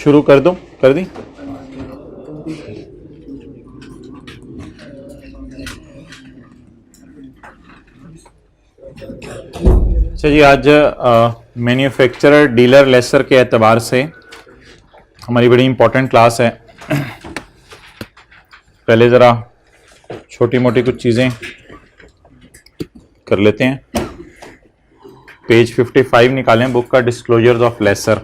शुरू कर दो, कर दी। अच्छा जी, आज मैन्युफैक्चरर डीलर लेसर के एतबार से हमारी बड़ी इंपॉर्टेंट क्लास है। पहले ज़रा छोटी मोटी कुछ चीज़ें कर लेते हैं। पेज 55 निकालें बुक का, डिस्क्लोजर्स ऑफ लेसर।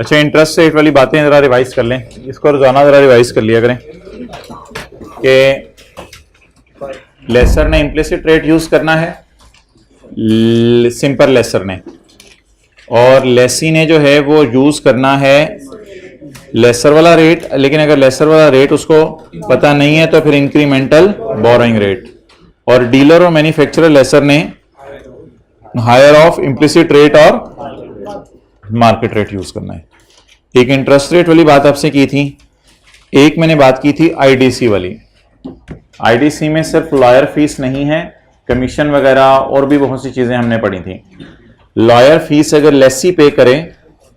अच्छा, इंटरेस्ट रेट वाली बातें ज़रा रिवाइज कर लें, इसको रोजाना ज़रा रिवाइज कर लिया करें कि लेसर ने इम्प्लिसिट रेट यूज़ करना है, सिंपल लेसर ने, और लेसी ने जो है वो यूज़ करना है लेसर वाला रेट। लेकिन अगर लेसर वाला रेट उसको पता नहीं है तो फिर इंक्रीमेंटल बोरोइंग रेट। और डीलर और मैन्युफैक्चरर लेसर ने हायर ऑफ इम्प्लिसिट रेट और मार्केट रेट यूज करना है। एक इंटरेस्ट रेट वाली बात आपसे की थी, एक मैंने बात की थी आईडीसी वाली। आईडीसी में सिर्फ लॉयर फीस नहीं है, कमीशन वगैरह और भी बहुत सी चीजें हमने पढ़ी थी। लॉयर फीस अगर लेसी पे करे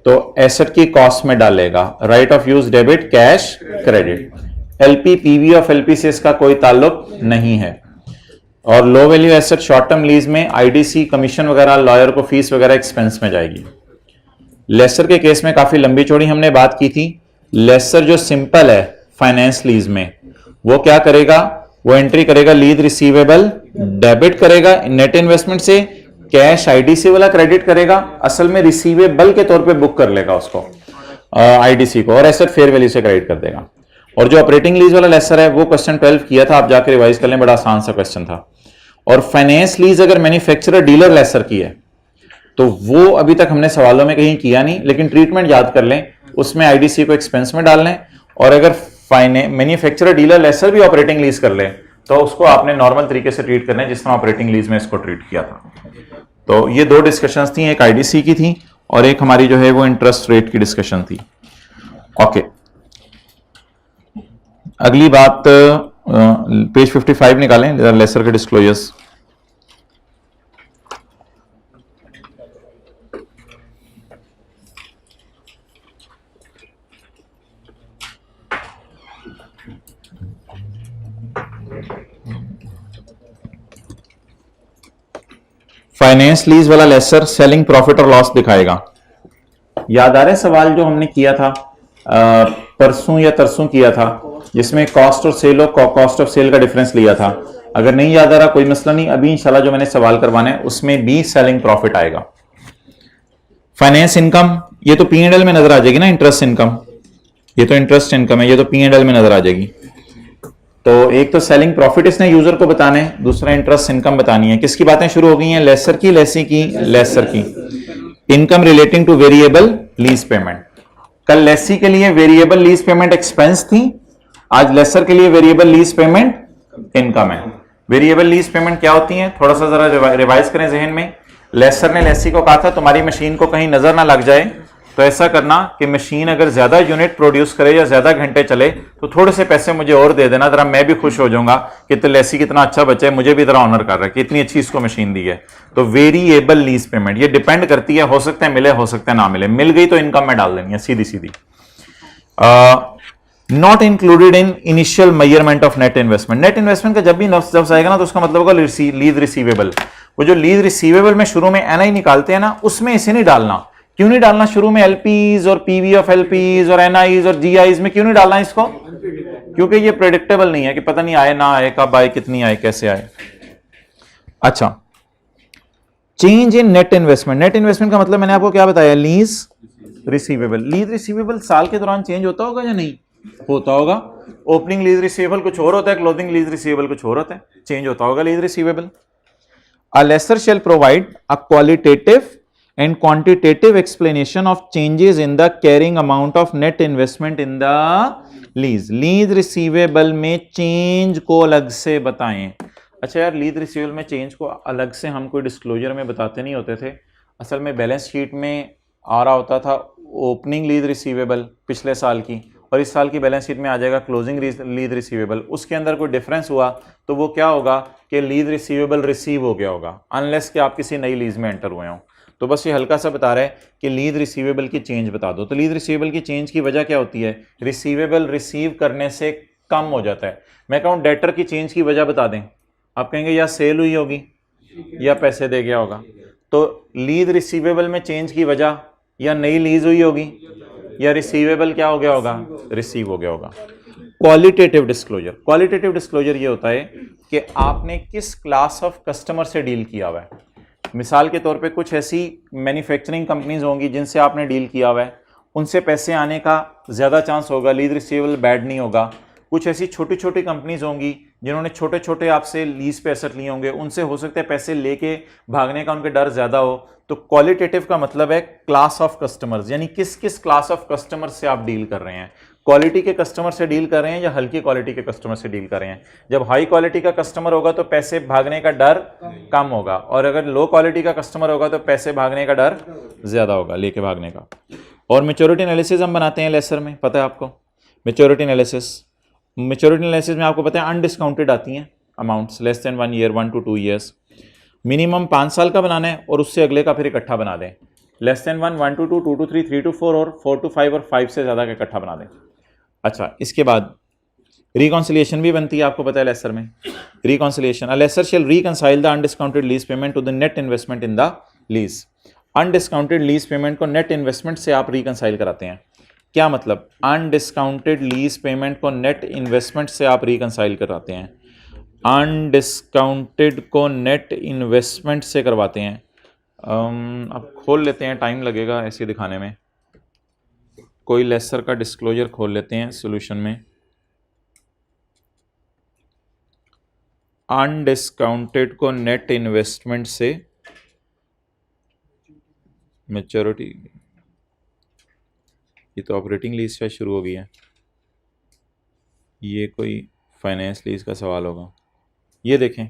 तो एसेट की कॉस्ट में डालेगा, right of use debit, cash, credit. LP PV of LP से इसका कोई ताल्लुक नहीं है। और low value asset short term lease में आईडीसी कमीशन वगैरह, लॉयर को फीस वगैरह एक्सपेंस में जाएगी। लेसर के केस में काफी लंबी चौड़ी हमने बात की थी। लेसर जो सिंपल है फाइनेंस लीज में, वो क्या करेगा, वो एंट्री करेगा लीज रिसीवेबल, डेबिट करेगा नेट इन्वेस्टमेंट से, कैश आईडीसी वाला क्रेडिट करेगा, असल में रिसीवेबल के तौर पे बुक कर लेगा उसको आईडीसी को, और एसेट फेयर वैल्यू से क्रेडिट कर देगा। और जो ऑपरेटिंग लीज वाला लेसर है वो क्वेश्चन 12 किया था, आप जाकर रिवाइज कर लें, बड़ा आसान सा क्वेश्चन था। और फाइनेंस लीज अगर मैन्युफैक्चरर डीलर लेसर की है तो वो अभी तक हमने सवालों में कहीं किया नहीं, लेकिन ट्रीटमेंट याद कर लें, उसमें आईडीसी को एक्सपेंस में डाल लें। और अगर मैन्युफैक्चरर डीलर लेसर भी ऑपरेटिंग लीज कर ले तो उसको आपने नॉर्मल तरीके से ट्रीट करना है जिस तरह ऑपरेटिंग लीज में इसको ट्रीट किया था। तो ये दो डिस्कशंस थी, एक आईडीसी की थी और एक हमारी जो है वो इंटरेस्ट रेट की डिस्कशन थी। ओके, अगली बात पेज 55 निकालें, लेसर के डिस्क्लोजर्स। फाइनेंस लीज वाला लेसर सेलिंग प्रॉफिट और लॉस दिखाएगा। याद आ रहा है सवाल जो हमने किया था परसों या तरसों किया था, जिसमें कॉस्ट और सेल और कॉस्ट ऑफ सेल का डिफरेंस लिया था। अगर नहीं याद आ रहा कोई मसला नहीं, अभी इंशाल्लाह जो मैंने सवाल करवाना है उसमें भी सेलिंग प्रॉफिट आएगा। फाइनेंस इनकम, ये तो P&L में नजर आ जाएगी ना, इंटरेस्ट इनकम, ये तो इंटरेस्ट इनकम है, ये तो P&L में नजर आ जाएगी। तो एक तो सेलिंग प्रॉफिट इसने यूजर को बताना है, दूसरा इंटरेस्ट इनकम बतानी है। किसकी बातें शुरू हो गई हैं, लेसर की, लेसी की, लेसर की। Income relating two variable lease payment. कल लेसी के लिए वेरिएबल लीज पेमेंट एक्सपेंस थी, आज लेसर के लिए वेरिएबल लीज पेमेंट इनकम है। वेरिएबल लीज पेमेंट क्या होती है, थोड़ा सा जरा रिवाइज करें जहन में। लेसर ने लेसी को कहा था तुम्हारी मशीन को कहीं नजर ना लग जाए तो ऐसा करना कि मशीन अगर ज्यादा यूनिट प्रोड्यूस करे या ज्यादा घंटे चले तो थोड़े से पैसे मुझे और दे देना, जरा मैं भी खुश हो जाऊंगा कि तो लेसी कितना अच्छा बच्चा है, मुझे भी जरा ऑनर कर रहा है कि इतनी अच्छी इसको मशीन दी है। तो वेरिएबल लीज पेमेंट ये डिपेंड करती है, हो सकता है मिले, हो सकता है ना मिले, मिल गई तो इनकम में डाल देनी है सीधी सीधी। Not included in initial measurement of net investment. Net investment का जब भी लफ्ज आएगा ना तो उसका मतलब होगा लीज रिसीवेबल। वो जो लीज रिसीवेबल में शुरू में एनआई निकालते हैं ना, उसमें इसे नहीं डालना। क्यों नहीं डालना शुरू में, एलपीज और पीवी ऑफ एलपीज और एनआईज और जीआईज में क्यों नहीं डालना इसको, क्योंकि ये प्रेडिक्टेबल नहीं है कि पता नहीं आए ना आए, कब आए, कितनी आए, कैसे आए। अच्छा, change in net investment. Net investment का मतलब मैंने आपको क्या बताया, लीज रिसीवेबल। लीज रिसीवेबल साल के दौरान चेंज होता होगा या नहीं होता होगा। ओपनिंग लीज रिसीवेबल कुछ और होता है, क्लोजिंग लीज रिसीवेबल कुछ और होता है, चेंज होता होगा lease receivable. A lesser shell provide a qualitative and quantitative explanation of changes in the carrying amount of net investment in the lease. Lease receivable में चेंज को अलग से बताएं। अच्छा यार, लीज रिसीवेबल में चेंज को अलग से हम कोई डिस्क्लोजर में बताते नहीं होते थे। असल में बैलेंस शीट में आ रहा होता था ओपनिंग लीज रिसीवेबल पिछले साल की और इस साल की बैलेंस शीट में आ जाएगा क्लोजिंग लीज रिसीवेबल, उसके अंदर कोई डिफरेंस हुआ तो वो क्या होगा कि लीज रिसीवेबल रिसीव हो गया होगा, अनलेस कि आप किसी नई लीज में एंटर हुए हों। तो बस ये हल्का सा बता रहा है कि लीज रिसीवेबल की चेंज बता दो। तो लीज रिसीवेबल की चेंज की वजह क्या होती है, रिसीवेबल रिसीव करने से कम हो जाता है। मैं कहूँ डेटर की चेंज की वजह बता दें, आप कहेंगे या सेल हुई होगी या पैसे दे गया होगा। तो लीज रिसीवेबल में चेंज की वजह या नई लीज हुई होगी या रिसीवेबल क्या हो गया होगा, रिसीव हो गया होगा। क्वालिटेटिव डिस्क्लोजर, क्वालिटेटिव डिस्क्लोजर ये होता है कि आपने किस क्लास ऑफ कस्टमर से डील किया हुआ है। मिसाल के तौर पे कुछ ऐसी मैन्युफैक्चरिंग कंपनीज होंगी जिनसे आपने डील किया हुआ है, उनसे पैसे आने का ज़्यादा चांस होगा, लीज रिसीवेबल बैड नहीं होगा। कुछ ऐसी छोटी छोटी कंपनीज होंगी जिन्होंने छोटे छोटे आपसे लीज पे एसेट लिए होंगे, उनसे हो सकता है पैसे लेके भागने का उनके डर ज़्यादा हो। तो क्वालिटेटिव का मतलब है क्लास ऑफ कस्टमर्स, यानी किस किस क्लास ऑफ कस्टमर से आप डील कर रहे हैं। क्वालिटी के कस्टमर से डील कर रहे हैं या हल्की क्वालिटी के कस्टमर से डील कर रहे हैं। जब हाई क्वालिटी का कस्टमर होगा तो पैसे भागने का डर कम होगा, और अगर लो क्वालिटी का कस्टमर होगा तो पैसे भागने का डर ज़्यादा होगा, लेके भागने का। और मैच्योरिटी एनालिसिस हम बनाते हैं लेसर में, पता है आपको। मैच्योरिटी एनालिसिस में आपको पता है अनडिस्काउंटेड आती हैं amounts, less than 1 year, 1 to 2 years. Minimum 5 साल का बनाना है और उससे अगले का फिर इकट्ठा बना दें। Less than 1, 1 to 2, 2 to 3, 3 to 4 और 4 to 5 और 5 से ज़्यादा का इकट्ठा बना दें। अच्छा, इसके बाद रिकॉन्सिलिएशन भी बनती है, आपको पता है लेसर में। Reconciliation, a lessor shall reconcile the undiscounted lease payment to the net investment in the lease. Undiscounted lease payment को नेट इन्वेस्टमेंट से आप रिकंसाइल कराते हैं। क्या मतलब, अनडिस्काउंटेड लीज पेमेंट को नेट इन्वेस्टमेंट से आप रिकंसाइल कराते हैं। अनडिस्काउंटेड को नेट इन्वेस्टमेंट से करवाते हैं। अब खोल लेते हैं, टाइम लगेगा ऐसे दिखाने में। कोई लेसर का डिस्क्लोजर खोल लेते हैं सॉल्यूशन में। अनडिस्काउंटेड को नेट इन्वेस्टमेंट से मैच्योरिटी, ये तो ऑपरेटिंग लीज से शुरू हो गई है, ये कोई फाइनेंस लीज का सवाल होगा। ये देखें,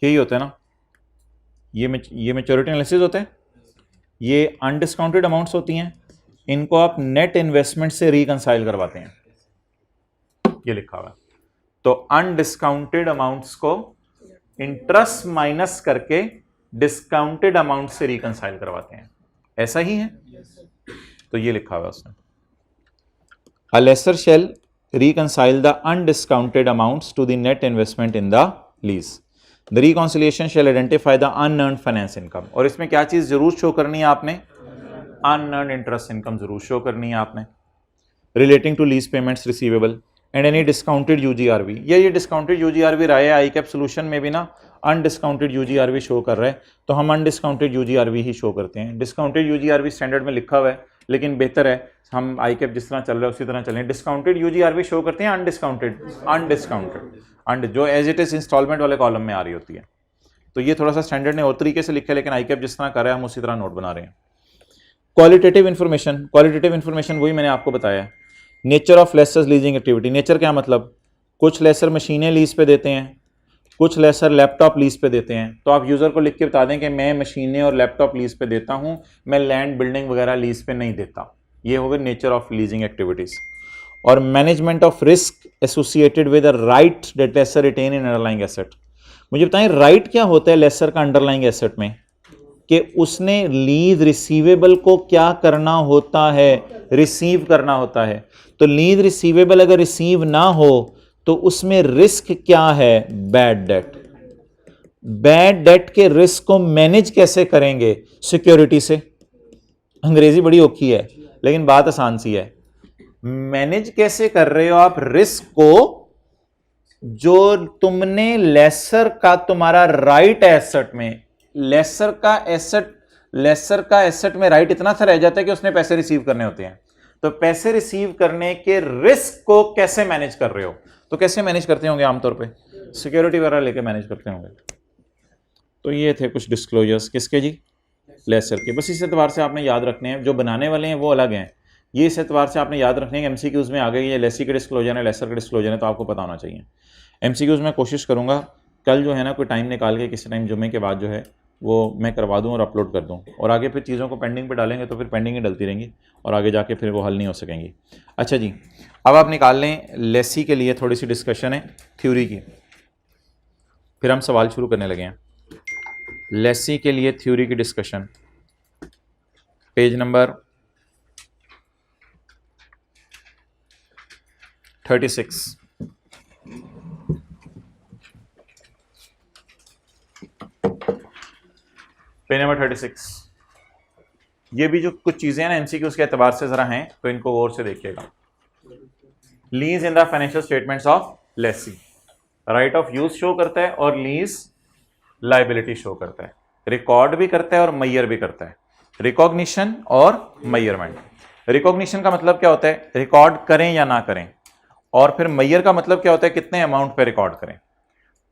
यही होता है ना, ये मैच्योरिटी एनालिसिस होता है। ये अनडिस्काउंटेड अमाउंट्स होती हैं, इनको आप नेट इन्वेस्टमेंट से रिकंसाइल करवाते हैं, ये लिखा हुआ है। तो अनडिस्काउंटेड अमाउंट्स को इंटरेस्ट माइनस करके डिस्काउंटेड अमाउंट से रिकंसाइल करवाते हैं, ऐसा ही है। तो ये लिखा हुआ है उसने, a lessor shall reconcile the undiscounted amounts to the net investment in the lease. The reconciliation shall identify the unearned finance income. और इसमें क्या चीज जरूर शो करनी है आपने, अनअर्न्ड इंटरेस्ट इनकम जरूर शो करनी है आपने, relating to lease payments receivable and any discounted UGRV. ये डिस्काउंटेड यूजीआरवी रहा है आई कैप सोल्यूशन में भी ना, अनडिस्काउंटेड यूजीआरवी शो कर रहा है, तो हम अनडिस्काउंटेड यूजीआरवी ही शो करते हैं। डिस्काउंटेड यूजीआरवी स्टैंडर्ड में लिखा हुआ है, लेकिन बेहतर है हम आई कैप जिस तरह चल रहा है उसी तरह चलें। डिस्काउंटेड यूजीआरवी शो करते हैं, अनडिस्काउंटेड जो एज इट इज इंस्टॉलमेंट वाले कॉलम में आ रही होती है। तो ये थोड़ा सा स्टैंडर्ड ने और तरीके से लिखा है, लेकिन आई कैप जिस तरह कर रहा है हम उसी तरह नोट बना रहे हैं। क्वालिटेटिव इन्फॉर्मेशन वही मैंने आपको बताया है। Nature of lessor's leasing activity, nature क्या मतलब, कुछ लेसर मशीनें लीज पे देते हैं, कुछ लेसर लैपटॉप लीज पे देते हैं। तो आप यूज़र को लिख के बता दें कि मैं मशीनें और लैपटॉप लीज पे देता हूं, मैं लैंड बिल्डिंग वगैरह लीज पे नहीं देता। ये हो गया नेचर ऑफ लीजिंग एक्टिविटीज। और management of risk associated with a right that lessor retain in underlying asset. मुझे बताएं राइट क्या होता है लेसर का अंडरलाइंग एसेट में, कि उसने लीज रिसीवेबल को क्या करना होता है, रिसीव करना होता है। तो लीज रिसीवेबल अगर रिसीव ना हो तो उसमें रिस्क क्या है, बैड डेट। बैड डेट के रिस्क को मैनेज कैसे करेंगे, सिक्योरिटी से। अंग्रेजी बड़ी औखी है लेकिन बात आसान सी है। मैनेज कैसे कर रहे हो आप रिस्क को, जो तुमने लेसर का, तुम्हारा राइट एसेट में, लेसर का एसेट में राइट इतना सा रह जाता है कि उसने पैसे रिसीव करने होते हैं। तो पैसे रिसीव करने के रिस्क को कैसे मैनेज कर रहे हो, तो कैसे मैनेज करते होंगे आमतौर पे, सिक्योरिटी वगैरह लेके मैनेज करते होंगे। तो ये थे कुछ डिस्क्लोजर्स, किसके जी, लेसर के। बस इस एतबार से आपने याद रखने हैं, जो बनाने वाले हैं वो अलग हैं, ये इस एतबार से आपने याद रखने हैं। एमसीक्यूज में आ गए, ये लेसी के डिस्क्लोजर है, लेसर के डिस्क्लोजर है, तो आपको पता होना चाहिए। एमसीक्यूज में कोशिश करूंगा कल जो है ना कोई टाइम निकाल के, किसी टाइम जुमे के बाद जो है वो मैं करवा दूं और अपलोड कर दूं, और आगे फिर चीज़ों को पेंडिंग पे डालेंगे तो फिर पेंडिंग ही डलती रहेंगी और आगे जाके फिर वो हल नहीं हो सकेंगी। अच्छा जी, अब आप निकाल लें लेसी के लिए थोड़ी सी डिस्कशन है थ्योरी की, फिर हम सवाल शुरू करने लगे हैं। लेसी के लिए थ्योरी की discussion, page number 36। Page number 36। ये भी जो कुछ चीजें हैं ना एमसीक्यू के एतबार से जरा हैं तो इनको गौर से देखिएगा। Lease in the financial statements of Lesi, right of use show करता है और लीज लाइबिलिटी शो करता है, रिकॉर्ड भी करता है और मैयर भी करता है, रिकॉग्निशन और मैयरमेंट। रिकॉग्निशन का मतलब क्या होता है, रिकॉर्ड करें या ना करें, और फिर मैयर का मतलब क्या होता है, कितने अमाउंट पे रिकॉर्ड करें।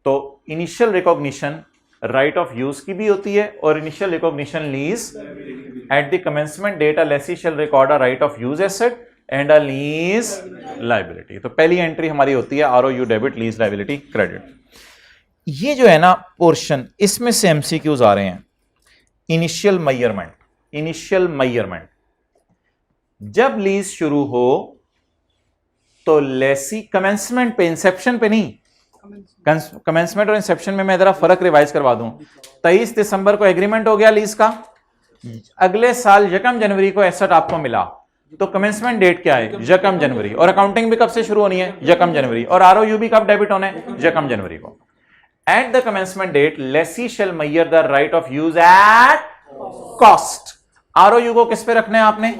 तो initial recognition right of use की भी होती है और initial recognition lease at the commencement date a lessee shall record a right of use asset and a lease liability. तो पहली एंट्री हमारी होती है ROU debit, lease liability credit. ये जो है ना पोर्शन, इसमें से एमसीक्यूज आ रहे हैं। इनिशियल मैयरमेंट, इनिशियल मैयरमेंट, जब लीज शुरू हो तो लेसी कमेंसमेंट पे, इंसेप्शन पे नहीं, कमेंसमेंट और इंसेप्शन में मैं जरा फर्क रिवाइज करवा दूं। 23 दिसंबर को एग्रीमेंट हो गया लीज का, अगले साल 1 जनवरी को एसेट आपको मिला, तो कमेंसमेंट डेट क्या है, 1 जनवरी, और अकाउंटिंग भी कब से शुरू होनी है, 1 जनवरी, और आरओयू भी कब डेबिट होना है, 1 जनवरी को। At the commencement date lessee shall measure the right of use at cost. ROU को किस पे रखना है आपने,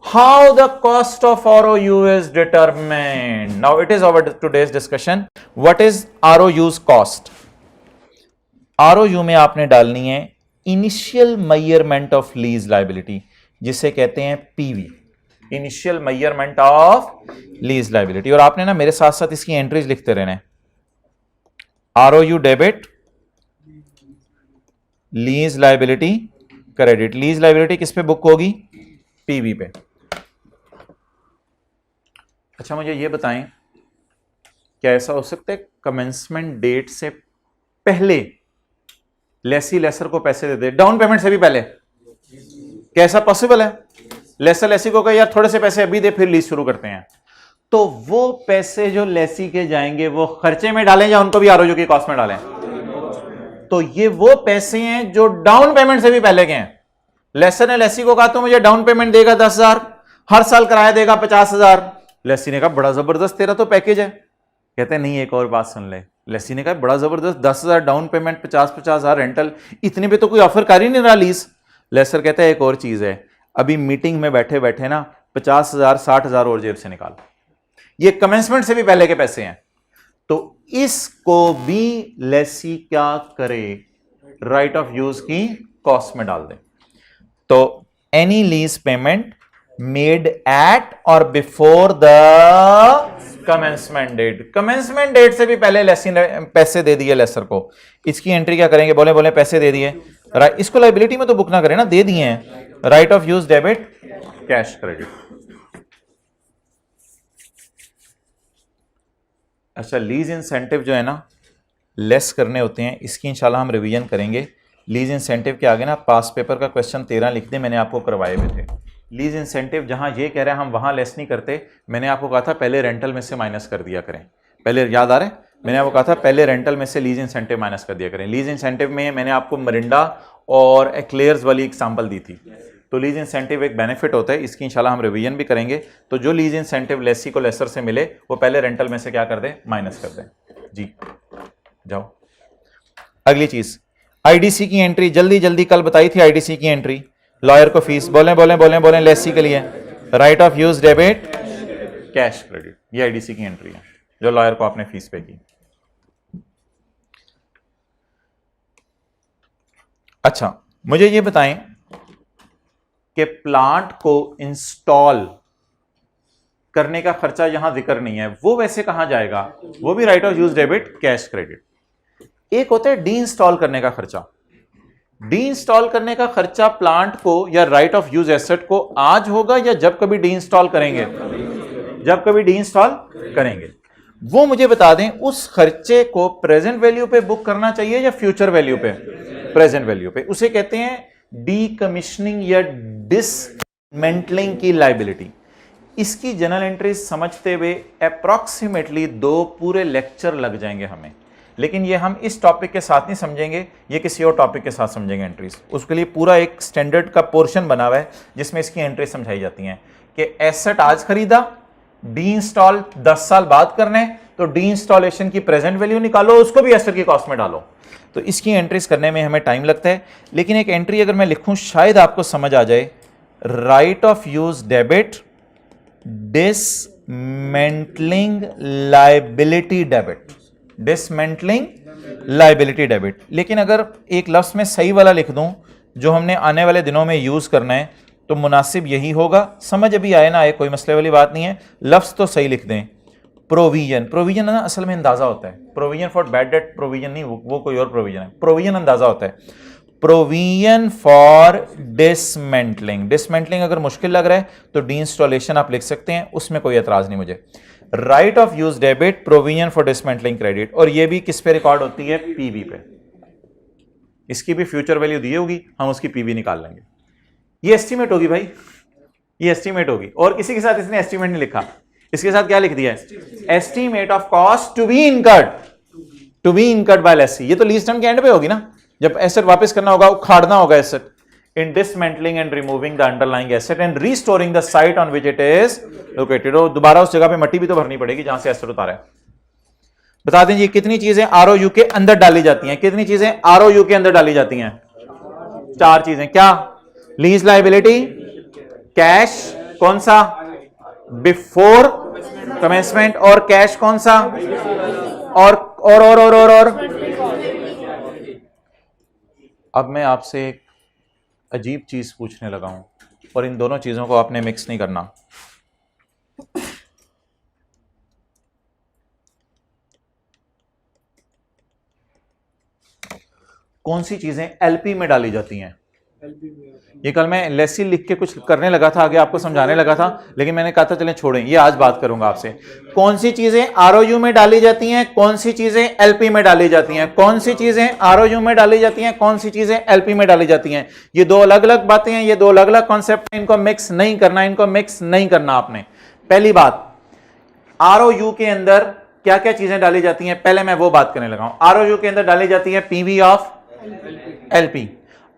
how the cost of ROU is determined. Now it is our today's discussion. What is ROU's cost? ROU में आपने डालनी है initial measurement of lease liability, जिसे कहते हैं PV, initial measurement of lease liability. और आपने ना मेरे साथ साथ इसकी एंट्रीज लिखते रहने, ROU debit, lease liability credit. Lease liability किस पे बुक होगी, पीवी पे। अच्छा मुझे ये बताएं, क्या ऐसा हो सकता है कमेंसमेंट डेट से पहले लेसी लेसर को पैसे दे दे, डाउन पेमेंट से भी पहले? क्या ऐसा पॉसिबल है? लेसर लेसी को कहे यार थोड़े से पैसे अभी दे, फिर लीज शुरू करते हैं, तो वो पैसे जो लेसी के जाएंगे वो खर्चे में डालें या उनको भी आरओयू की कॉस्ट में डालें? तो ये वो पैसे हैं जो डाउन पेमेंट से भी पहले के हैं। लेसर ने लेसी को कहा तो मुझे डाउन पेमेंट देगा 10,000, हर साल किराया देगा 50,000। लेसी ने कहा बड़ा जबरदस्त, तेरा तो पैकेज है। कहते हैं नहीं, एक और बात सुन ले। लेसी ने कहा बड़ा जबरदस्त, 10,000 डाउन पेमेंट, 50,000 रेंटल, इतने पे तो कोई ऑफर कर ही नहीं रहा लीज। लेसर कहता है एक और चीज है, अभी मीटिंग में बैठे बैठे ना 50,000 60,000 और जेब से निकाल, ये कमेंसमेंट से भी पहले के पैसे हैं। तो इसको भी लेसी क्या करे, राइट ऑफ यूज की कॉस्ट में डाल दे। तो any lease payment made at or before the commencement date, commencement date से भी पहले लेसी ने पैसे दे दिए लेसर को, इसकी एंट्री क्या करेंगे, बोले बोले पैसे दे दिए, इसको लाइबिलिटी में तो बुक ना करें ना, दे दिए हैं, right of use debit cash credit. अच्छा लीज इंसेंटिव जो है ना लेस करने होते हैं, इसकी इंशाल्लाह हम रिवीजन करेंगे। लीज इंसेंटिव के आगे ना पास पेपर का क्वेश्चन 13 लिख दे, मैंने आपको करवाए हुए थे। लीज इंसेंटिव जहां ये कह रहे हैं हम वहां लेस नहीं करते, मैंने आपको कहा था पहले रेंटल में से माइनस कर दिया करें। पहले याद आ रहा है, मैंने आपको कहा था पहले रेंटल में से लीज इंसेंटिव माइनस कर दिया करें। लीज इंसेंटिव में मैंने आपको मरिंडा और एक्लेयर्स वाली एग्जाम्पल दी थी। तो लीज इंसेंटिव एक बेनिफिट होता है, इसकी इंशाल्लाह हम रिवीजन भी करेंगे। तो जो लीज इंसेंटिव लेसी को लेसर से मिले वो पहले रेंटल में से क्या कर दें, माइनस कर दें। जी जाओ अगली चीज, आईडीसी की एंट्री जल्दी जल्दी कल बताई थी। आईडीसी की एंट्री, लॉयर को फीस, बोले बोले बोले बोले लेसी के लिए right of use debit cash credit, ये आईडीसी की एंट्री है जो लॉयर को आपने फीस पे की। अच्छा मुझे ये बताएं कि प्लांट को इंस्टॉल करने का खर्चा यहां जिक्र नहीं है, वो वैसे कहां जाएगा, वो भी right of use debit cash credit. एक होता है डी इंस्टॉल करने का खर्चा। डी इंस्टॉल करने का खर्चा प्लांट को या राइट ऑफ यूज एसेट को आज होगा या जब कभी डी इंस्टॉल करेंगे, जब कभी डी इंस्टॉल करेंगे। वो मुझे बता दें उस खर्चे को प्रेजेंट वैल्यू पे बुक करना चाहिए या फ्यूचर वैल्यू पे? प्रेजेंट वैल्यू पे, उसे कहते हैं डीकमीशनिंग या डिसमेंटलिंग की लायबिलिटी। इसकी जनरल एंट्रीज समझते हुए अप्रॉक्सीमेटली 2 पूरे लेक्चर लग जाएंगे हमें, लेकिन ये हम इस टॉपिक के साथ नहीं समझेंगे, ये किसी और टॉपिक के साथ समझेंगे एंट्रीज। उसके लिए पूरा एक स्टैंडर्ड का पोर्शन बना हुआ है जिसमें इसकी एंट्रीज समझाई जाती हैं कि एसेट आज खरीदा, डी इंस्टॉल 10 साल बाद करने, तो डी इंस्टॉलेशन की प्रेजेंट वैल्यू निकालो, उसको भी एसेट की कॉस्ट में डालो। तो इसकी एंट्रीज करने में हमें टाइम लगता है, लेकिन एक एंट्री अगर मैं लिखूं शायद आपको समझ आ जाए, right of use debit dismantling liability debit, dismantling liability debit. लेकिन अगर एक लफ्ज में सही वाला लिख दूं जो हमने आने वाले दिनों में यूज करना है तो मुनासिब यही होगा। समझ अभी आए ना आए कोई मसले वाली बात नहीं है, लफ्ज तो सही लिख दें। प्रोविजन, प्रोविजन ना असल में अंदाजा होता है, provision for bad debt provision नहीं, वो कोई और प्रोविजन है, प्रोविजन अंदाजा होता है। प्रोविजन फॉर डिसमेंटलिंग, डिसमेंटलिंग अगर मुश्किल लग रहा है तो डी इंस्टॉलेशन आप लिख सकते हैं, उसमें कोई एतराज नहीं मुझे। Right of use debit, provision for dismantling credit, और ये भी किस पे रिकॉर्ड होती है? पीवी पे। इसकी भी फ्यूचर वैल्यू दी होगी, हम उसकी पीवी निकाल लेंगे। ये एस्टीमेट होगी भाई, ये एस्टीमेट होगी, और किसी के साथ इसने एस्टीमेट नहीं लिखा, इसके साथ क्या लिख दिया है? Estimate of cost to be incurred, to be incurred by lessee. ये तो लीज टर्म के एंड पे होगी ना, जब एसेट वापस करना होगा, उखाड़ना होगा asset. In dismantling and removing the underlying asset and restoring the site on which it is located. दोबारा उस जगह पे मट्टी भी तो भरनी पड़ेगी जहां से एसेट उतारा है। बता दें जी कितनी चीजें आरओयू के अंदर डाली जाती हैं, कितनी चीजें आरओयू के अंदर डाली जाती हैं? 4 चीजें। क्या? लीज लायबिलिटी, कैश कौन सा? बिफोर कमेंसमेंट, और कैश कौन सा? और अब मैं आपसे एक अजीब चीज पूछने लगा हूं, और इन दोनों चीजों को आपने मिक्स नहीं करना। कौन सी चीजें एलपी में डाली जाती हैं? ये कल मैं लेसी लिख के कुछ करने लगा था, आगे आपको समझाने लगा था, लेकिन मैंने कहा था चलें छोड़ें, ये आज बात करूंगा आपसे। कौन सी चीजें आरओयू में डाली जाती हैं, कौन सी चीजें एलपी में डाली जाती हैं? कौन सी चीजें आरओयू में डाली जाती हैं, कौन सी चीजें एलपी में डाली जाती हैं? ये 2 अलग अलग बातें हैं, ये 2 अलग अलग कॉन्सेप्ट हैं, इनको मिक्स नहीं करना, इनको मिक्स नहीं करना आपने। पहली बात, आरओयू के अंदर क्या क्या चीजें डाली जाती हैं, पहले मैं वो बात करने लगा हूं। आरओयू के अंदर डाली जाती है पीवी ऑफ एलपी,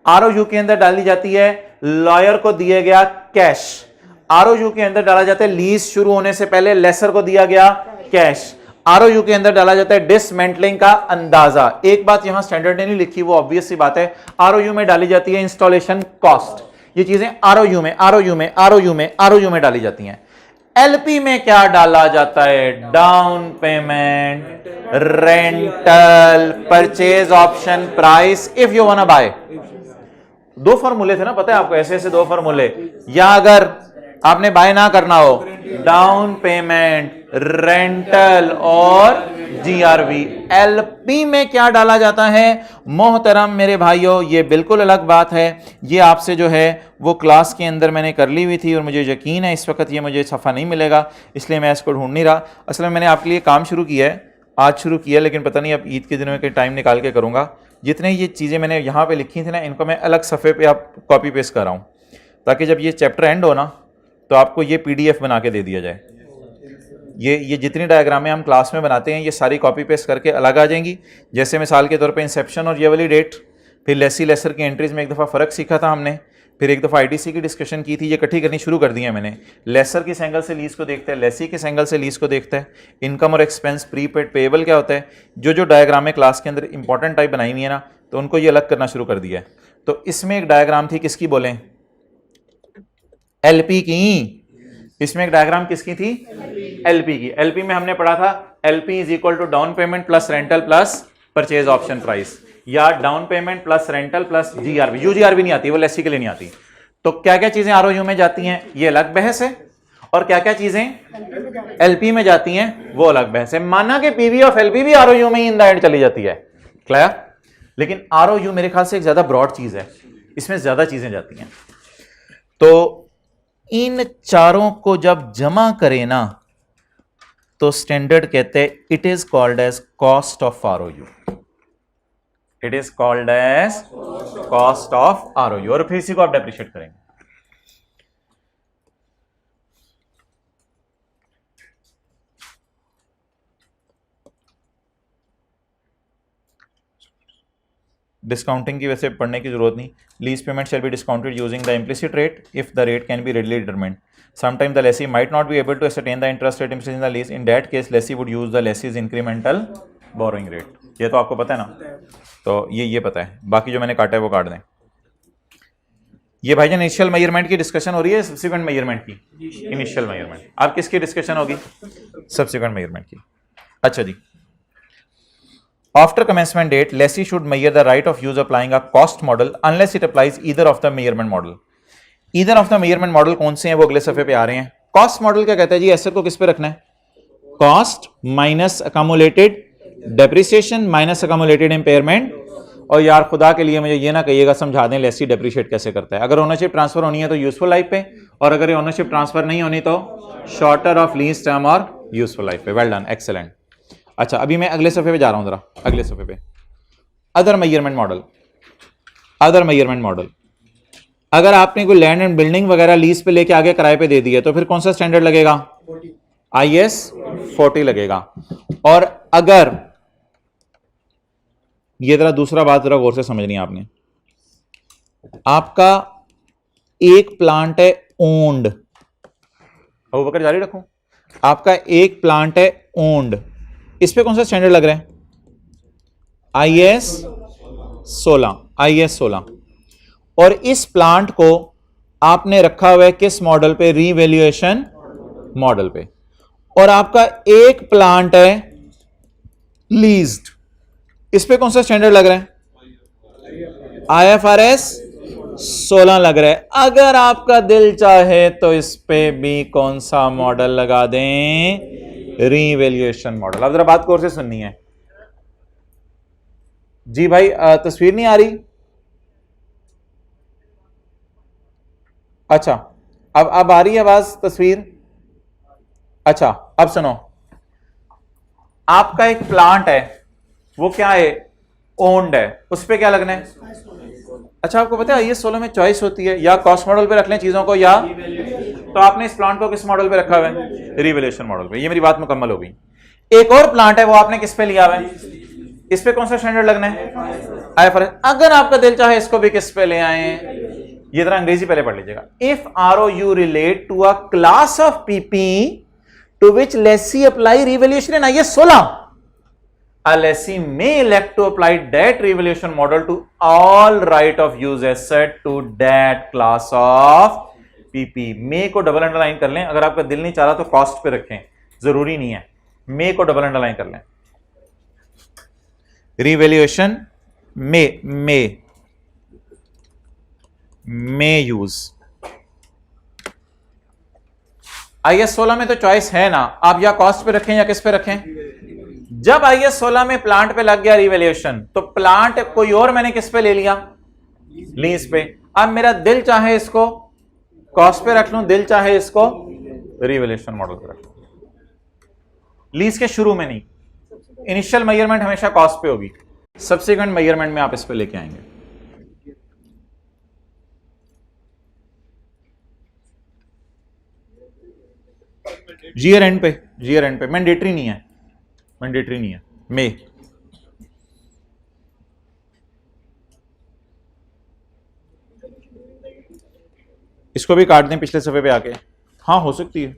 आरओयू के अंदर डाली जाती है लॉयर को दिया गया कैश, आरओयू के अंदर डाला जाता है लीज शुरू होने से पहले लेसर को दिया गया कैश, आरओयू के अंदर डाला जाता है डिसमेंटलिंग का अंदाजा। एक बात यहां स्टैंडर्ड ने नहीं लिखी, वो ऑब्वियस सी बात है, आरओयू में डाली जाती है इंस्टॉलेशन कॉस्ट। ये चीजें आरओयू में डाली जाती हैं। एलपी में क्या डाला जाता है? Down payment, rental, purchase option price if you want to buy. 2 फॉर्मूले थे ना, पता है आपको, ऐसे ऐसे 2 फॉर्मूले। या अगर आपने बाय ना करना हो, डाउन पेमेंट, रेंटल और जीआरवी। एलपी में क्या डाला जाता है? मोहतरम मेरे भाइयों, ये बिल्कुल अलग बात है। ये आपसे जो है वो क्लास के अंदर मैंने कर ली हुई थी, और मुझे यकीन है इस वक्त ये मुझे सफ़ा नहीं मिलेगा, इसलिए मैं इसको ढूंढ नहीं रहा। असल में मैंने आपके लिए काम शुरू किया है, आज शुरू किया, लेकिन पता नहीं अब ईद के दिनों में टाइम निकाल के करूँगा। जितने ये चीज़ें मैंने यहाँ पे लिखी थी ना, इनको मैं अलग सफ़े पे आप कॉपी पेस्ट कर रहा हूँ, ताकि जब ये चैप्टर एंड हो ना तो आपको ये PDF बना के दे दिया जाए। ये जितनी डायग्रामें हम क्लास में बनाते हैं ये सारी कॉपी पेस्ट करके अलग आ जाएंगी। जैसे मिसाल के तौर पे इंसेप्शन और ये वाली डेट, फिर लेसी लेसर की एंट्रीज में एक दफ़ा फ़र्क सीखा था हमने, फिर एक दफ़ा ITC की डिस्कशन की थी, ये इकट्ठी करनी शुरू कर दी है मैंने। लेसर किस एंगल से लीज को देखता है, लेसी किस एंगल से लीज को देखता है, इनकम और एक्सपेंस, प्रीपेड, पेएबल क्या होता है, जो डायग्रामें क्लास के अंदर इंपॉर्टेंट टाइप बनाई हुई है ना, तो उनको ये अलग करना शुरू कर दिया है। तो इसमें एक डायग्राम थी, किसकी बोलें? एलपी की। इसमें एक डायग्राम किसकी थी? एलपी की। एलपी में हमने पढ़ा था LP is equal to down payment plus rental plus purchase option price, या down payment plus rental plus GRB. UGRB नहीं आती, वो लेसी के लिए नहीं आती। तो क्या क्या चीजें आरओयू में जाती हैं ये अलग बहस है, और क्या क्या चीजें एलपी में जाती हैं वो अलग बहस है। माना कि पीवी ऑफ एलपी भी आरओयू में ही इन द एंड चली जाती है, क्लियर? लेकिन आरओयू मेरे ख्याल से एक ज्यादा ब्रॉड चीज है, इसमें ज्यादा चीजें जाती हैं। तो इन चारों को जब जमा करें ना तो स्टैंडर्ड कहते हैं it is called as cost of ROU. It is called as cost of ROU, और फिर इसी को आप डेप्रिशिएट करेंगे। डिस्काउंटिंग की वैसे पढ़ने की जरूरत नहीं। Lease payment shall be discounted using the implicit rate if the rate can be readily determined. Sometimes the lessee might not be able to ascertain the interest rate implicit in the lease. In that case, lessee would use the lessee's incremental borrowing rate. ये तो आपको पता है ना, तो ये पता है, बाकी जो मैंने काटा है वो काट दें। ये भाईजान इनिशियल मेजरमेंट की डिस्कशन हो रही है, सब्सिक्वेंट मेजरमेंट की? Initial measurement. अब किसकी डिस्कशन होगी? सब्सिक्वेंट मेजरमेंट की। अच्छा जी, after commencement date, lessee should measure the right of use applying a cost model unless it applies either of the measurement model. Either of the measurement model कौन से हैं वो अगले सफे पे आ रहे हैं। कॉस्ट मॉडल क्या कहता है जी? एसेट को किस पे रखना है? Cost minus accumulated depreciation minus accumulated impairment. और यार खुदा के लिए मुझे ये ना कहिएगा, समझा दें लेसी डेप्रिशिएट कैसे करता है। अगर ओनरशिप ट्रांसफर होनी है तो यूजफुल लाइफ पे, और अगर ओनरशिप ट्रांसफर नहीं होनी तो शॉर्टर ऑफ लीज टर्म और यूजफुल लाइफ पे। Well done, excellent. अच्छा, अभी मैं अगले सफे पे जा रहा हूं, जरा अगले सफे पे। Other measurement model. Other measurement model, अगर आपने कोई लैंड एंड बिल्डिंग वगैरह लीज पे लेके आगे किराए पे दे दी है तो फिर कौन सा स्टैंडर्ड लगेगा? IS 40 लगेगा। और अगर, ये जरा दूसरा बात जरा गौर से समझनी है आपने, आपका एक प्लांट है ओन्ड, अबू बकर जारी रखूं, आपका एक प्लांट है ओन्ड, इस पे कौन सा स्टैंडर्ड लग रहा है? IS 16, IS 16। और इस प्लांट को आपने रखा हुआ है किस मॉडल पे? रीवैल्यूएशन मॉडल पे। और आपका एक प्लांट है लीज्ड, इस पे कौन सा स्टैंडर्ड लग रहा है? IFRS 16 लग रहा है। अगर आपका दिल चाहे तो इस पे भी कौन सा मॉडल लगा दें? Revaluation model. अब जरा बात को और से सुननी है जी भाई। तस्वीर नहीं आ रही? अच्छा, अब आ रही है आवाज, तस्वीर? अच्छा, अब सुनो, आपका एक प्लांट है, वो क्या है? ओन्ड है, उस पे क्या लगना है? अच्छा, आपको पता है IS 16 में चॉइस होती है, या कॉस्ट मॉडल पे रख लें चीजों को, या तो आपने इस प्लांट को किस मॉडल पे रखा हुआ है? रिवैल्यूएशन मॉडल पे। ये मेरी बात मुकम्मल हो गई। एक और प्लांट है, वो आपने किस पे लिया हुआ है? इस पे कौन सा स्टैंडर्ड लगना है? IFRS। अगर आपका दिल चाहे इसको भी किस पे ले आए? ये जरा अंग्रेजी पहले पढ़ लीजिएगा। If ROU relate to a class of PP to which lessee apply revaluation in IS 16, a lessee may elect to apply that revaluation model to all right of use asset to that class of PP। मे को double underline कर लें, अगर आपका दिल नहीं चाह रहा तो कॉस्ट पे रखें, जरूरी नहीं है। मे को डबल अंडरलाइन कर लें। Revaluation may use. IS 16 में तो चॉइस है ना, आप या कॉस्ट पे रखें या किस पे रखें। जब IS 16 में प्लांट पे लग गया रिवैल्यूएशन, तो प्लांट कोई और मैंने किस पे ले लिया? लीज पे। अब मेरा दिल चाहे इसको कॉस्ट पे रख लूं, दिल चाहे इसको रिवैल्यूएशन मॉडल पे रख लूं। लीज के शुरू में नहीं, इनिशियल मेजरमेंट हमेशा कॉस्ट पे होगी, सब्सिक्वेंट मेजरमेंट में आप इस पे लेके आएंगे। जीयर एंड पे मैंडेटरी नहीं है, मैंडेटरी नहीं है। मे इसको भी काट दें पिछले सफे पे आके। हाँ, हो सकती है।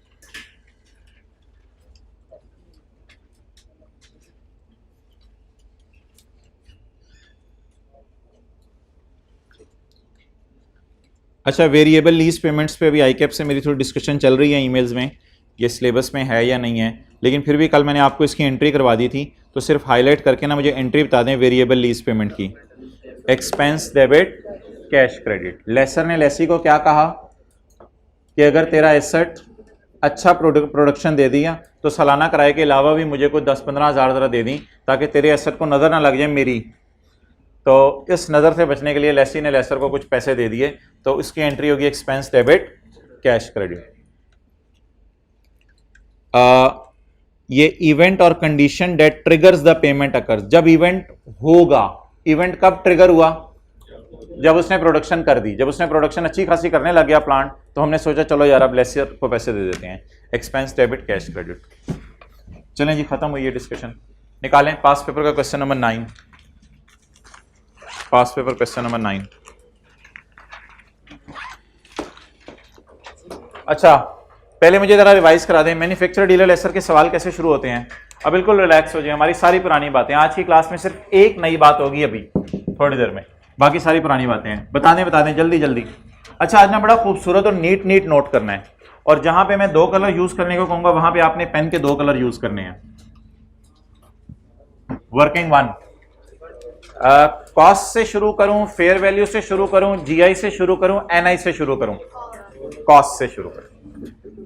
अच्छा, वेरिएबल लीज पेमेंट्स पे अभी आईकैप से मेरी थोड़ी डिस्कशन चल रही है ईमेल्स में, ये सिलेबस में है या नहीं है, लेकिन फिर भी कल मैंने आपको इसकी एंट्री करवा दी थी, तो सिर्फ हाईलाइट करके ना मुझे एंट्री बता दें वेरिएबल लीज पेमेंट की। Expense debit cash credit. Lessor ने लेसी को क्या कहा कि अगर तेरा एसेट अच्छा प्रोडक्शन दे दिया तो सालाना किराए के अलावा भी मुझे कोई 10-15 हज़ार ज़रा दे दी, ताकि तेरे एसेट को नज़र ना लग जाए मेरी। तो इस नज़र से बचने के लिए लेसी ने लेसर को कुछ पैसे दे दिए, तो इसकी एंट्री होगी एक्सपेंस डेबिट कैश क्रेडिट। ये इवेंट और condition date triggers the payment occurs. जब इवेंट होगा इवेंट कब ट्रिगर हुआ? जब उसने प्रोडक्शन कर दी, जब उसने प्रोडक्शन अच्छी खासी करने लग गया प्लांट, तो हमने सोचा चलो यार अब लेसियर को पैसे दे देते हैं, एक्सपेंस डेबिट कैश क्रेडिट। चलें जी, खत्म हुई है डिस्कशन। निकालें पास पेपर का क्वेश्चन नंबर 9, पास पेपर क्वेश्चन नंबर 9। अच्छा, पहले मुझे जरा रिवाइज करा दें, मैन्युफैक्चरर डीलर लेसर के सवाल कैसे शुरू होते हैं। अब बिल्कुल रिलैक्स हो जाए, हमारी सारी पुरानी बातें, आज की क्लास में सिर्फ एक नई बात होगी अभी थोड़ी देर में, बाकी सारी पुरानी बातें हैं। बता दें जल्दी जल्दी। अच्छा, आज ना बड़ा खूबसूरत और नीट नोट करना है, और जहां पे मैं 2 कलर यूज करने को कहूंगा वहां पे आपने पेन के 2 कलर यूज करने हैं। वर्किंग 1, कॉस्ट से शुरू करूं, फेयर वैल्यू से शुरू करूं, जीआई से शुरू करूं, एनआई से शुरू करूं? कॉस्ट से शुरू करूं।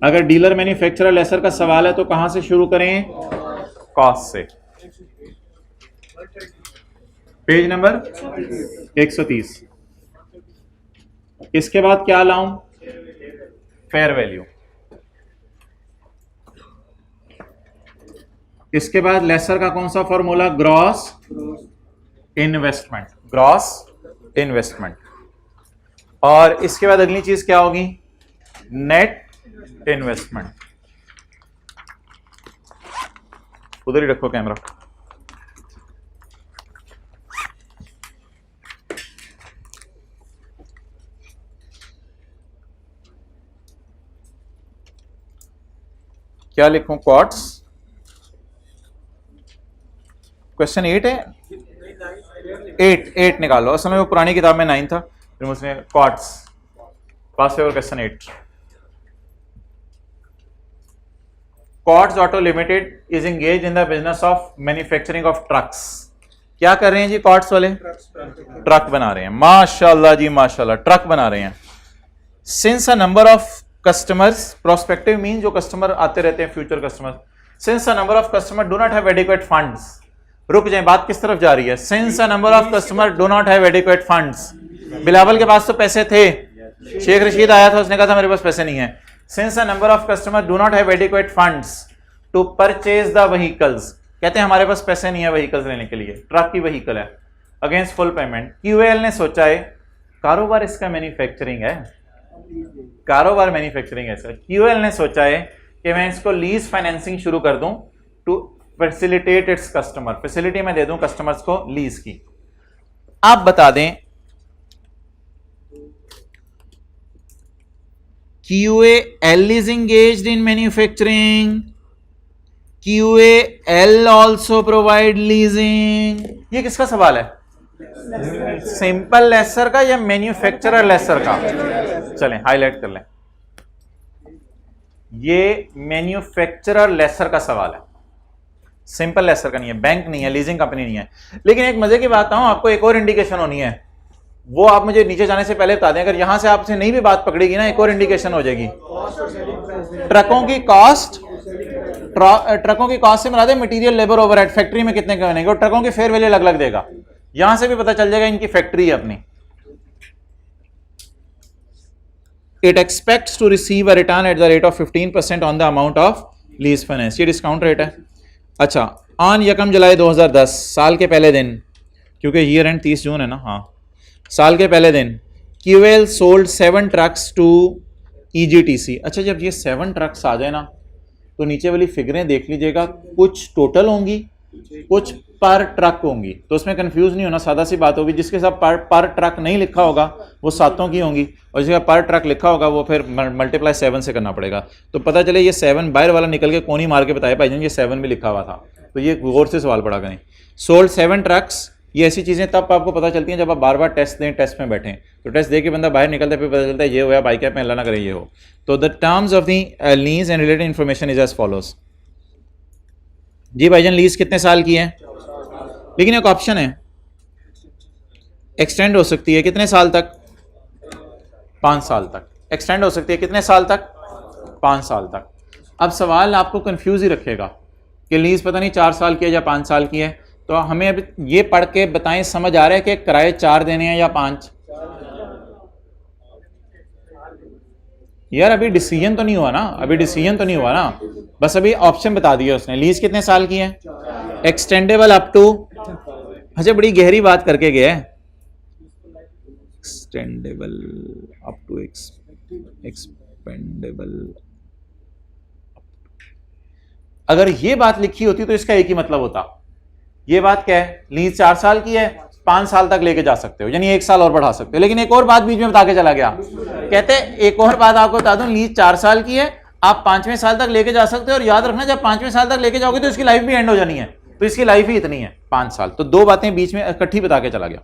अगर डीलर मैन्युफैक्चरर लेसर का सवाल है तो कहां से शुरू करें? कॉस्ट से। Page number 130। इसके बाद क्या लाऊं? Fair value. इसके बाद लेसर का कौन सा formula? Gross investment, gross investment. और इसके बाद अगली चीज क्या होगी? Net investment. उधर ही रखो कैमरा। क्या लिखूं? क्वार्ट्स। क्वेश्चन 8 है, 8 निकालो। असल में वो पुरानी किताब में 9 था, फिर मुझसे quartz. Pass paper question 8। Quartz auto limited is engage in the business of manufacturing of trucks. क्या कर रहे हैं जी क्वार्ट्स वाले? ट्रक बना रहे हैं। माशाल्लाह जी माशाल्लाह, ट्रक बना रहे हैं। Since a number of customers, prospective mean जो कस्टमर आते रहते हैं, future customer. Since a number of customer do not have adequate funds. रुक जाए, बात किस तरफ जा रही है? Since a number of customer do not have adequate funds. Bilawal के पास तो पैसे थे, शेख रशीद आया था, उसने कहा था मेरे पास पैसे नहीं है। Since a number of customer do not have adequate funds to purchase the vehicles. कहते हैं हमारे पास पैसे नहीं है व्हीकल्स लेने के लिए, ट्रक की व्हीकल है, अगेंस्ट फुल पेमेंट। क्यूएल ने सोचा है, कारोबार इसका मैन्युफैक्चरिंग है, कारोबार मैन्युफैक्चरिंग है इसका। क्यूएल ने सोचा है कि मैं इसको लीज फाइनेंसिंग शुरू कर दूं to facilitate its customer, facility में दे दूं कस्टमर्स को लीज की। आप बता दें QAL is engaged in manufacturing, QAL also provide leasing। ये किसका सवाल है? सिंपल लेसर का या मैन्युफैक्चरर लेसर का? चलें हाईलाइट कर लें, ये मैन्युफैक्चरर लेसर का सवाल है, सिंपल लेसर का नहीं है, बैंक नहीं है, लीजिंग कंपनी नहीं है। लेकिन एक मजे की बात बताऊं आपको, एक और इंडिकेशन होनी है, वो आप मुझे नीचे जाने से पहले बता दें। अगर यहां से आपसे नहीं भी बात पकड़ेगी ना, एक और इंडिकेशन हो जाएगी। ट्रकों की कॉस्ट, ट्रकों की कॉस्ट से मिला दे मटेरियल लेबर ओवरहेड, फैक्ट्री में कितने का बनेगा, और ट्रकों की फेयर वैल्यू अलग अलग देगा। यहां से भी पता चल जाएगा इनकी फैक्ट्री है अपनी। It expects to receive a return at the rate of 15% on the amount of lease finance. ये डिस्काउंट रेट है। अच्छा, ऑन 1 जुलाई 2010, साल के पहले दिन, क्योंकि ईयर एंड 30 जून है ना, हाँ, साल के पहले दिन, QL sold 7 trucks to EGTC। अच्छा, जब ये 7 ट्रक्स आ जाए ना, तो नीचे वाली फिगरें देख लीजिएगा, कुछ टोटल होंगी, कुछ पर ट्रक होंगी, तो उसमें कंफ्यूज नहीं होना, सादा सी बात होगी। जिसके साथ पर ट्रक नहीं लिखा होगा वो 7 की होंगी, और जिसका पर ट्रक लिखा होगा वो फिर मल्टीप्लाई 7 से करना पड़ेगा। तो पता चले ये 7 बाहर वाला निकल के कोनी मार के बताया भाईजान ये 7 भी लिखा हुआ था, तो ये गौर से सवाल पड़ा करें। सोल्ड 7 ट्रक्स, ये ऐसी चीज़ें तब आपको पता चलती हैं जब आप बार बार टेस्ट दें, टेस्ट में बैठें, तो टेस्ट दे के बंदा बाहर निकलता है, फिर पता चलता है ये हो या बाइक ऐप में अल्लाह ना करे ये हो। तो the terms of the lease and related information is as follows. जी भाईजान, लीज कितने साल की है? लेकिन एक ऑप्शन है, एक्सटेंड हो सकती है कितने साल तक? 5 साल तक एक्सटेंड हो सकती है। कितने साल तक? 5 साल तक। अब सवाल आपको कंफ्यूज ही रखेगा कि लीज पता नहीं 4 साल की है या 5 साल की है, तो हमें अभी ये पढ़ के बताएं, समझ आ रहा है कि किराए 4 देने हैं या 5? यार अभी डिसीजन तो नहीं हुआ ना, अभी डिसीजन तो नहीं हुआ ना, बस अभी ऑप्शन बता दिया उसने। लीज कितने साल की है? एक्सटेंडेबल अप टू अच्छा बड़ी गहरी बात करके गया है, एक्सटेंडेबल अप टू एक्सपेंडेबल। अगर ये बात लिखी होती तो इसका एक ही मतलब होता। ये बात क्या है, लीज 4 साल की है, 5 साल तक लेके जा सकते हो, यानी 1 साल और बढ़ा सकते हो। लेकिन एक और बात बीच में बता के चला गया, कहते एक और बात आपको बता दूं, लीज 4 साल की है, आप 5वें साल तक लेके जा सकते हो, और याद रखना जब 5वें साल तक लेके जाओगे तो इसकी लाइफ भी एंड हो जानी है, तो इसकी लाइफ ही इतनी है 5 साल। तो 2 बातें बीच में इकट्ठी बता के चला गया।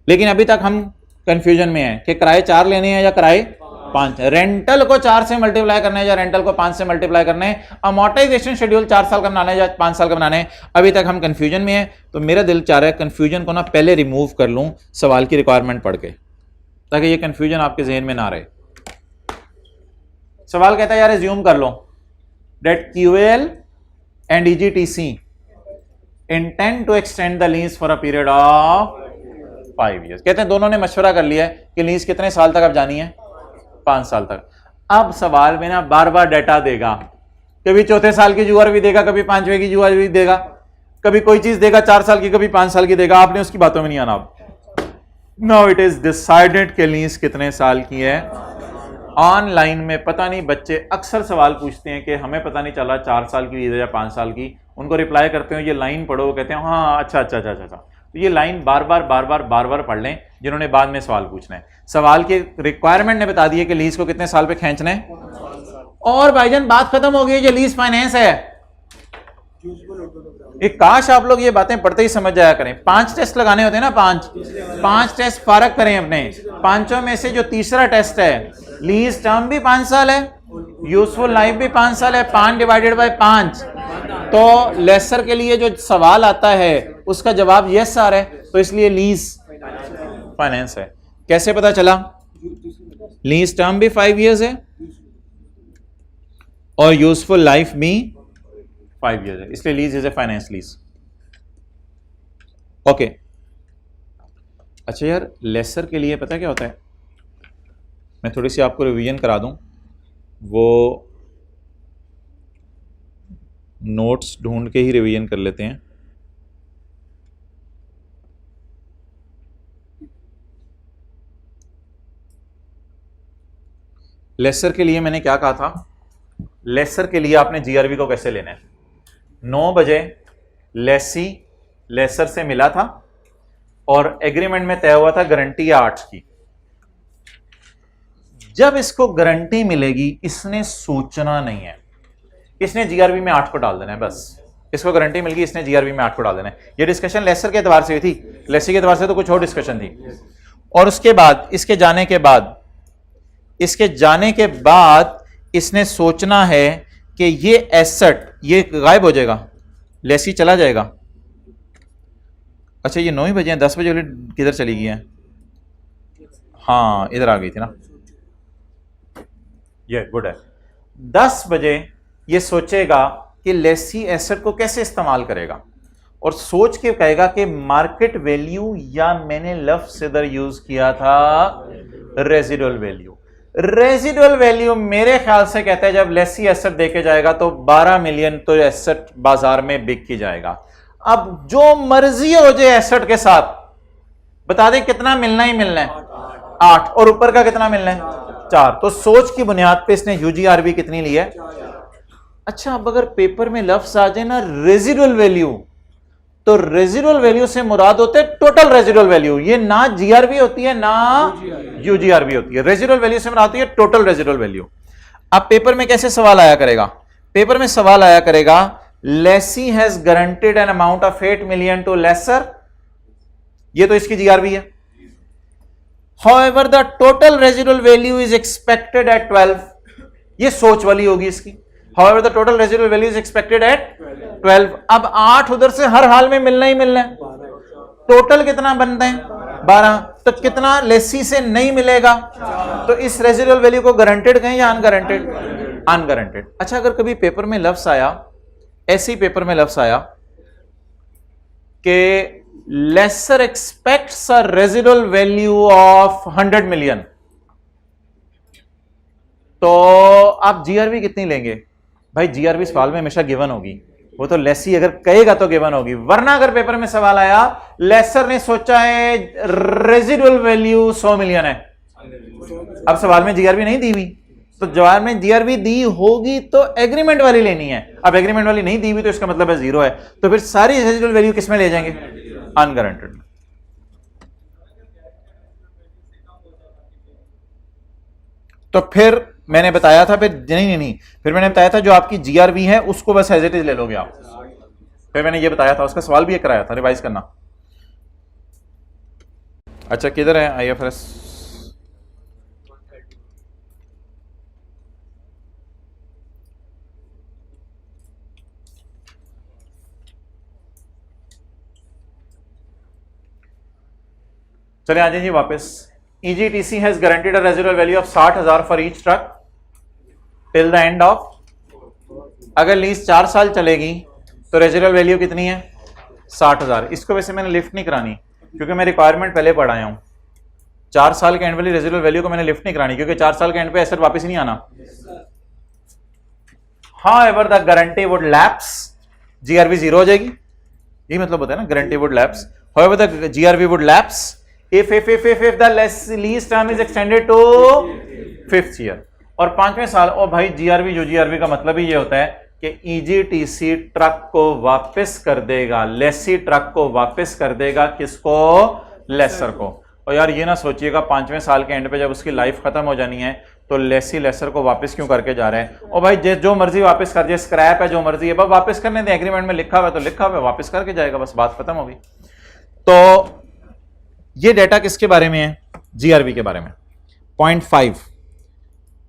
लेकिन अभी तक हम कंफ्यूजन में हैं कि किराए 4 लेने हैं या किराए 5, रेंटल को 4 से मल्टीप्लाई करना है या रेंटल को 5 से मल्टीप्लाई करना है, अमोर्टाइजेशन शेड्यूल 4 साल का बनाना है या 5 साल का बनाना है। अभी तक हम कंफ्यूजन में हैं, तो मेरा दिल चाह रहा है कंफ्यूजन को ना पहले रिमूव कर लूं सवाल की रिक्वायरमेंट पढ़ के, ताकि ये कंफ्यूजन आपके जहन में ना रहे। सवाल कहता है यार एज्यूम कर लो that QAL and EGTC intend to extend the lease for a period of 5 years। कहते हैं दोनों ने मशवरा कर लिया है कि लीज कितने साल तक अब जानी है, 5 साल तक। अब सवाल में ना बार बार डाटा देगा, कभी चौथे साल की जुआर भी देगा, कभी 5वें की जुआर भी देगा, कभी कोई चीज देगा 4 साल की, कभी 5 साल की देगा। आपने उसकी बातों में नहीं आना। नाउ इट इज डिसाइडेड कि लीज कितने साल की है। ऑनलाइन में पता नहीं बच्चे अक्सर सवाल पूछते हैं कि हमें पता नहीं चला 4 साल की लीज है या 5 साल की। उनको रिप्लाई करते हो ये लाइन पढ़ो, कहते हैं हाँ अच्छा अच्छा अच्छा अच्छा। तो ये लाइन बार बार पढ़ लें जिन्होंने बाद में सवाल पूछना है। सवाल की रिक्वायरमेंट ने बता दी है कि लीज को कितने साल पे खींचना है, और भाईजान बात खत्म हो गई। ये लीज फाइनेंस है। एक काश आप लोग ये बातें पढ़ते ही समझ जाया करें। 5 टेस्ट लगाने होते हैं ना, 5 टेस्ट फारक करें अपने। 5 में से जो तीसरा टेस्ट है, लीज टर्म भी 5 साल है, यूजफुल लाइफ भी 5 साल है, 5 डिवाइडेड बाय 5, तो लेसर के लिए जो सवाल आता है उसका जवाब यस आ रहा है, तो इसलिए लीज फाइनेंस है। कैसे पता चला? लीज टर्म भी 5 years है और यूजफुल लाइफ भी 5 years है, इसलिए lease is a finance lease. Okay, अच्छा यार लेसर के लिए पता क्या होता है, मैं थोड़ी सी आपको रिवीजन करा दूं। वो नोट्स ढूंढ के ही रिवीजन कर लेते हैं। लेसर के लिए मैंने क्या कहा था, लेसर के लिए आपने जीआरबी को कैसे लेना है। 9 बजे लेसी लेसर से मिला था और एग्रीमेंट में तय हुआ था गारंटी 8 की। जब इसको गारंटी मिलेगी इसने सोचना नहीं है, इसने जीआरबी में 8 को डाल देना है बस। इसको गारंटी मिल गई, इसने जीआरबी में 8 को डाल देना है। ये डिस्कशन लेसर के एतबार से हुई थी, लेसी के एतबार से तो कुछ और डिस्कशन थी। और उसके बाद इसके जाने के बाद इसने सोचना है कि ये एसेट ये गायब हो जाएगा, लेसी चला जाएगा। अच्छा ये 9 ही बजे हैं, 10 बजे किधर चली गई हैं? हाँ इधर आ गई थी ना, ये गुड है। 10 बजे ये सोचेगा कि लेसी एसेट को कैसे इस्तेमाल करेगा, और सोच के कहेगा कि मार्केट वैल्यू, या मैंने लफ्ज इधर यूज किया था रेजिडुअल वैल्यू। रेजिडुअल वैल्यू मेरे ख्याल से कहता है जब लेसी एसेट देके जाएगा तो 12 मिलियन तो एसेट बाजार में बिक ही जाएगा। अब जो मर्जी हो जाए एसेट के साथ, बता दे कितना मिलना ही मिलना है 8, और ऊपर का कितना मिलना है 4। तो सोच की बुनियाद पे इसने यूजीआरबी कितनी ली है। अच्छा अब अगर पेपर में लफ्ज आ जाए ना रेजिडुअल वैल्यू, तो रेजिडुअल वैल्यू से मुराद होते हैं टोटल रेजिडुअल वैल्यू। ये ना जीआरबी होती है ना यूजीआरबी होती है। रेजिडुअल वैल्यू से मुराद होती है टोटल रेजिडुअल वैल्यू। अब पेपर में कैसे सवाल आया करेगा? पेपर में सवाल आया करेगा lessee has guaranteed an amount of 8 million to lessor, ये तो इसकी जीआरबी है। However the total residual value is expected at 12, ये सोच वाली होगी इसकी। However, the total residual value is expected at 12। अब 8 उधर से हर हाल में मिलना ही मिलना है, टोटल कितना बनता है 12, तो कितना लेसी से नहीं मिलेगा, तो इस रेजिडुअल वैल्यू को गारंटेड कहें या अनगारंटेड? अनगारंटेड। अच्छा अगर कभी पेपर में लफ्ज आया, ऐसे ही पेपर में लफ्ज आया कि lessor expects a residual value of 100 million, तो आप जीआरबी कितनी लेंगे? भाई जीआरबी सवाल में हमेशा गिवन होगी, वो तो लेसी अगर कहेगा तो गिवन होगी, वरना अगर पेपर में सवाल आया लेसर ने सोचा है रेजिडुअल वैल्यू 100 मिलियन है, अब सवाल में जीआरबी नहीं दी हुई, तो जवाब में जीआरबी दी होगी तो एग्रीमेंट वाली लेनी है, अब एग्रीमेंट वाली नहीं दी हुई तो इसका मतलब है जीरो है, तो फिर सारी रेजिडुअल वैल्यू किस में ले जाएंगे, अनगारंटेड में। तो फिर मैंने बताया था, फिर नहीं फिर मैंने बताया था जो आपकी जीआरबी है उसको बस एज इट इज ले लोगे आप, फिर मैंने ये बताया था, उसका सवाल भी कराया था, रिवाइज करना। अच्छा किधर है आईएफआरएस, चले आ जाइए वापस। EGTC has guaranteed a residual value of 60,000 for each truck till the end of, अगर लीज 4 साल चलेगी तो रेजिडुअल वैल्यू कितनी है 60,000। इसको वैसे मैंने लिफ्ट नहीं करानी क्योंकि मैं रिक्वायरमेंट पहले पढ़ाया हूं, 4 साल के एंड वाली रेजिडुअल वैल्यू को मैंने लिफ्ट नहीं करानी क्योंकि 4 साल के एंड पे एसेट वापस ही नहीं आना। However, the guarantee would lapse, GRV zero हो जाएगी, यही मतलब होता है ना, guarantee would lapse. However, the GRV would lapse if the lease term is extended to 5th year. और 5वें साल, और भाई GRV जो GRV का मतलब ही ये होता है कि EGTC ट्रक को वापस कर देगा, लेसी ट्रक को वापस कर देगा, किसको, लेसर को। और यार ये ना सोचिएगा 5वें साल के एंड पे जब उसकी लाइफ खत्म हो जानी है तो लेसी लेसर को वापस क्यों करके जा रहे हैं, और भाई जो मर्जी वापस कर जाए, स्क्रैप है जो मर्जी है, बस वापस करने दें, एग्रीमेंट में लिखा हुआ है तो लिखा हुआ है, वापस करके जाएगा, बस बात खत्म होगी। तो ये डेटा किसके बारे में है, जीआरबी के बारे में। पॉइंट 5,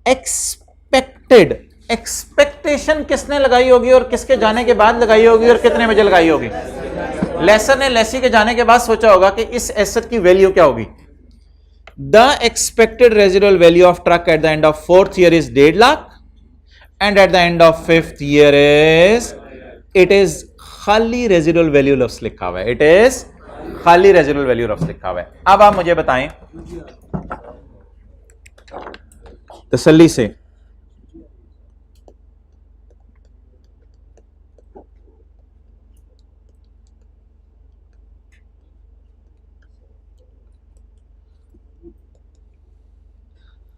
एक्सपेक्टेड, एक्सपेक्टेशन किसने लगाई होगी और किसके जाने के बाद लगाई होगी और कितने बजे लगाई होगी, लेसर ने लेसी के जाने के बाद सोचा होगा कि इस एसेट की वैल्यू क्या होगी। The expected residual value of truck at the end of 4th year is 1.5 lakh and at the end of 5th year is, it is खाली residual value loss लिखा हुआ है, it is खाली residual value loss लिखा हुआ है। अब आप मुझे बताएं तसल्ली से,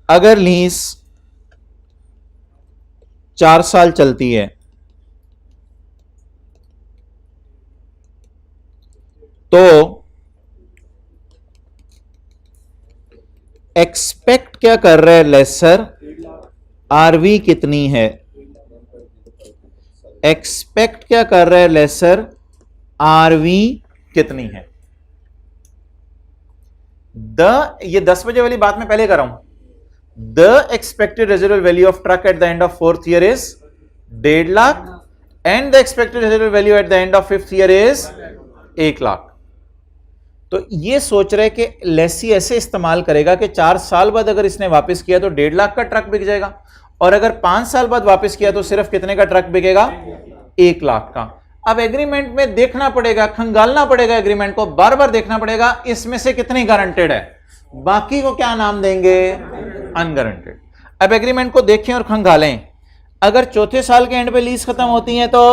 अगर लीज 4 साल चलती है तो एक्सपेक्ट क्या कर रहे हैं लेसर, आरवी कितनी है, एक्सपेक्ट क्या कर रहे हैं लेसर, आरवी कितनी है। ये 10 बजे वाली बात मैं पहले कर रहा हूं, the expected residual value of truck at the end of 4th year is 1.5 lakh and the expected residual value at the end of 5th year is 1 lakh. तो ये सोच रहे कि लेसी ऐसे इस्तेमाल करेगा कि 4 साल बाद अगर इसने वापस किया तो 1.5 लाख का ट्रक बिक जाएगा, और अगर 5 साल बाद वापस किया तो सिर्फ कितने का ट्रक बिकेगा, 1 लाख का। अब एग्रीमेंट में देखना पड़ेगा, खंगालना पड़ेगा, एग्रीमेंट को बार बार देखना पड़ेगा, इसमें से कितनी गारंटेड है, बाकी को क्या नाम देंगे, अनगारंटेड। अब एग्रीमेंट को देखें और खंगालें, अगर चौथे साल के एंड पे लीज खत्म होती है तो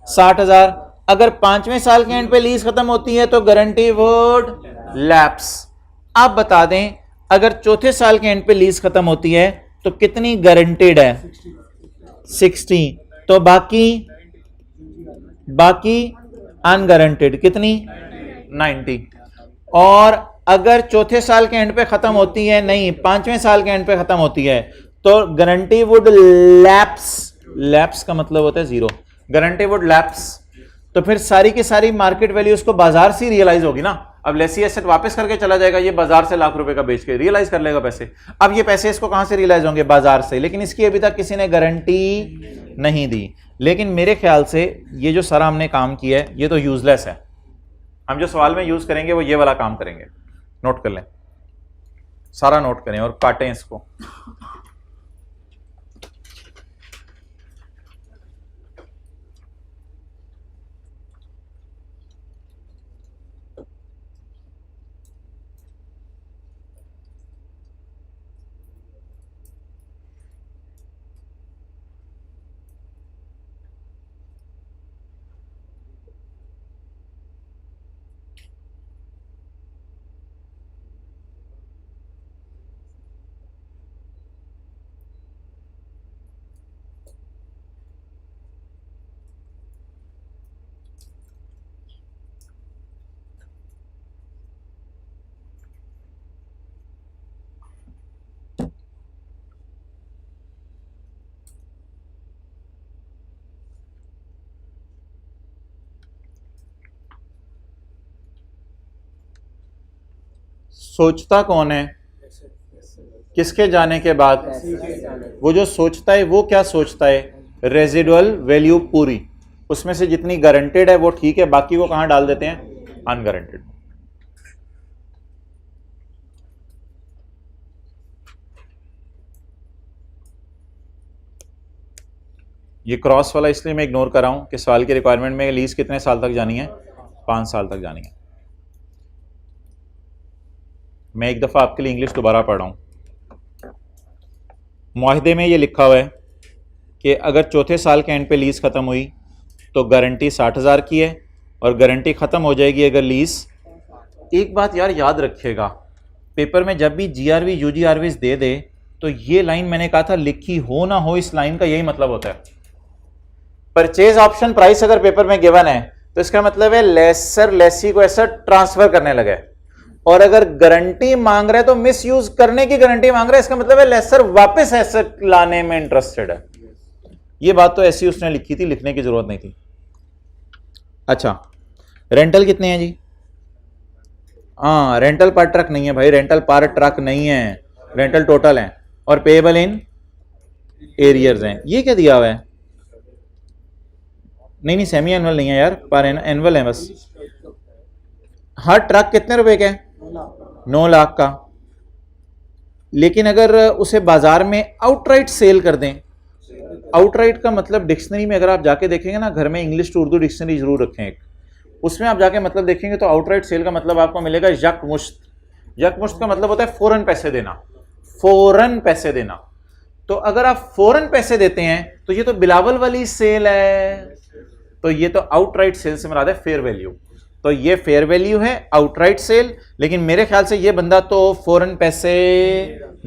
60,000, अगर 5वें साल के एंड पे लीज खत्म होती है तो गारंटी वुड लैप्स। आप बता दें अगर चौथे साल के एंड पे लीज खत्म होती है तो कितनी गारंटेड है, 60, तो बाकी अनगारंटेड कितनी, 90। और अगर चौथे साल के एंड पे खत्म होती है, नहीं 5वें साल के एंड पे खत्म होती है तो गारंटी वुड लैप्स, लैप्स का मतलब होता है जीरो, गारंटी वुड लैप्स। तो फिर सारी की सारी मार्केट वैल्यू उसको बाजार से रियलाइज होगी ना। अब लेसी एसेट वापस करके चला जाएगा, ये बाजार से लाख रुपए का बेच के रियलाइज कर लेगा पैसे। अब ये पैसे इसको कहां से रियलाइज होंगे, बाजार से, लेकिन इसकी अभी तक किसी ने गारंटी नहीं दी। लेकिन मेरे ख्याल से ये जो सारा हमने काम किया है ये तो यूजलेस है, हम जो सवाल में यूज करेंगे वो ये वाला काम करेंगे। नोट कर लें, सारा नोट करें और काटें इसको। सोचता कौन है किसके जाने के बाद? वो जो सोचता है वो क्या सोचता है? रेजिडुअल वैल्यू पूरी, उसमें से जितनी गारंटेड है वो ठीक है, बाकी को कहां डाल देते हैं? अनगारंटेड। ये क्रॉस वाला इसलिए मैं इग्नोर कर रहा हूं कि सवाल की रिक्वायरमेंट में लीज कितने साल तक जानी है? 5 साल तक जानी है। मैं एक दफा आपके लिए इंग्लिश दोबारा पढ़ रहा हूं। मुआहदे में ये लिखा हुआ है कि अगर चौथे साल के एंड पे लीज खत्म हुई तो गारंटी 60,000 की है और गारंटी खत्म हो जाएगी अगर लीज। एक बात यार याद रखिएगा, पेपर में जब भी जीआरवी यूजीआरवीज दे दे तो ये लाइन मैंने कहा था लिखी हो ना हो, इस लाइन का यही मतलब होता है। परचेज ऑप्शन प्राइस अगर पेपर में गिवन है तो इसका मतलब है लेसर लेसी को एसेट ट्रांसफर करने लगे, और अगर गारंटी मांग रहा है तो मिस यूज करने की गारंटी मांग रहा है, इसका मतलब है लेसर वापस एसेट लाने में इंटरेस्टेड है। ये बात तो ऐसी उसने लिखी थी, लिखने की जरूरत नहीं थी। अच्छा, रेंटल कितने हैं जी? हाँ, रेंटल पर ट्रक नहीं है भाई, रेंटल पर ट्रक नहीं है, रेंटल टोटल है और पेएबल इन एरियर्स हैं। ये क्या दिया हुआ है? नहीं सेमी एनुअल नहीं है यार, पर एनुअल है बस। हर ट्रक कितने रुपए का है? 9 लाख का। लेकिन अगर उसे बाजार में आउटराइट सेल कर दें, आउटराइट का मतलब डिक्शनरी में अगर आप जाके देखेंगे ना, घर में इंग्लिश टू उर्दू डिक्शनरी जरूर रखें एक, उसमें आप जाके मतलब देखेंगे तो आउटराइट सेल का मतलब आपको मिलेगा यकमुश्त। यकमुश्त का मतलब होता है फौरन पैसे देना, फौरन पैसे देना। तो अगर आप फौरन पैसे देते हैं तो ये तो बिलावल वाली सेल है, तो ये तो आउटराइट सेल से मुराद है फेयर वैल्यू। तो ये फेयर वैल्यू है, आउटराइट सेल, लेकिन मेरे ख्याल से ये बंदा तो फौरन पैसे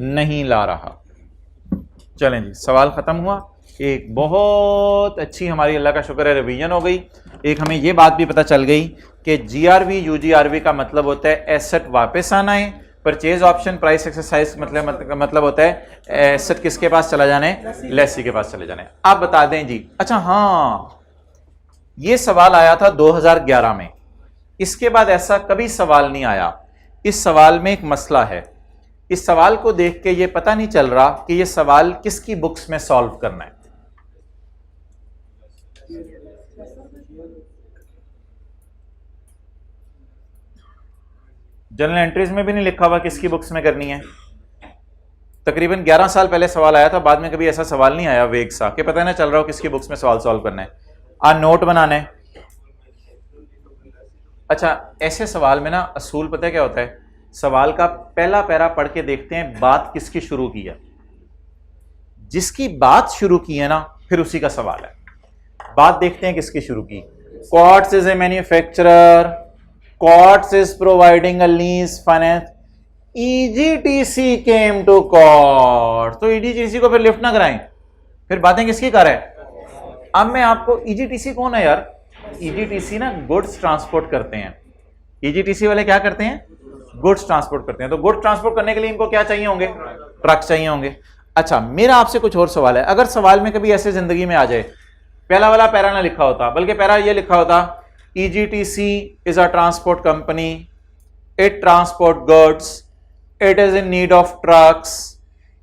नहीं ला रहा। चलें जी, सवाल खत्म हुआ। एक बहुत अच्छी हमारी अल्लाह का शुक्र है रिवीजन हो गई। एक हमें ये बात भी पता चल गई कि जीआरवी यूजीआरवी का मतलब होता है एसेट वापस आना है, परचेज ऑप्शन प्राइस एक्सरसाइज मतलब होता है एसेट किसके पास चला जाना है? लेसी के पास चले जाना है। आप बता दें जी। अच्छा हाँ, ये सवाल आया था 2011 में, इसके बाद ऐसा कभी सवाल नहीं आया। इस सवाल में एक मसला है, इस सवाल को देख के ये पता नहीं चल रहा कि ये सवाल किसकी बुक्स में सॉल्व करना है। जनरल एंट्रीज में भी नहीं लिखा हुआ किसकी बुक्स में करनी है। तकरीबन 11 साल पहले सवाल आया था, बाद में कभी ऐसा सवाल नहीं आया वेग सा कि पता ना चल रहा हो किसकी बुक्स में सवाल सॉल्व करना है। नोट बनाना है। अच्छा, ऐसे सवाल में ना असूल पता है क्या होता है? सवाल का पहला पैरा पढ़ के देखते हैं बात किसकी शुरू की है, जिसकी बात शुरू की है ना फिर उसी का सवाल है। बात देखते हैं किसकी शुरू की। Quartz is a manufacturer, Quartz is providing a lease finance, EGTC came to Quartz। तो EGTC को फिर लिफ्ट ना कराएं, फिर बातें किसकी कर रहे हैं? अब मैं आपको EGTC कौन है यार? EGTC ना गुड्स ट्रांसपोर्ट करते हैं। EGTC वाले क्या करते हैं? गुड्स ट्रांसपोर्ट करते हैं। तो गुड्स ट्रांसपोर्ट करने के लिए इनको क्या चाहिए होंगे? ट्रक चाहिए होंगे। अच्छा, मेरा आपसे कुछ और सवाल है। अगर सवाल में कभी ऐसे जिंदगी में आ जाए, पहला वाला पैरा ना लिखा होता, बल्कि पैरा ये लिखा होता, EGTC is a transport company, it transport goods, it is in need of trucks,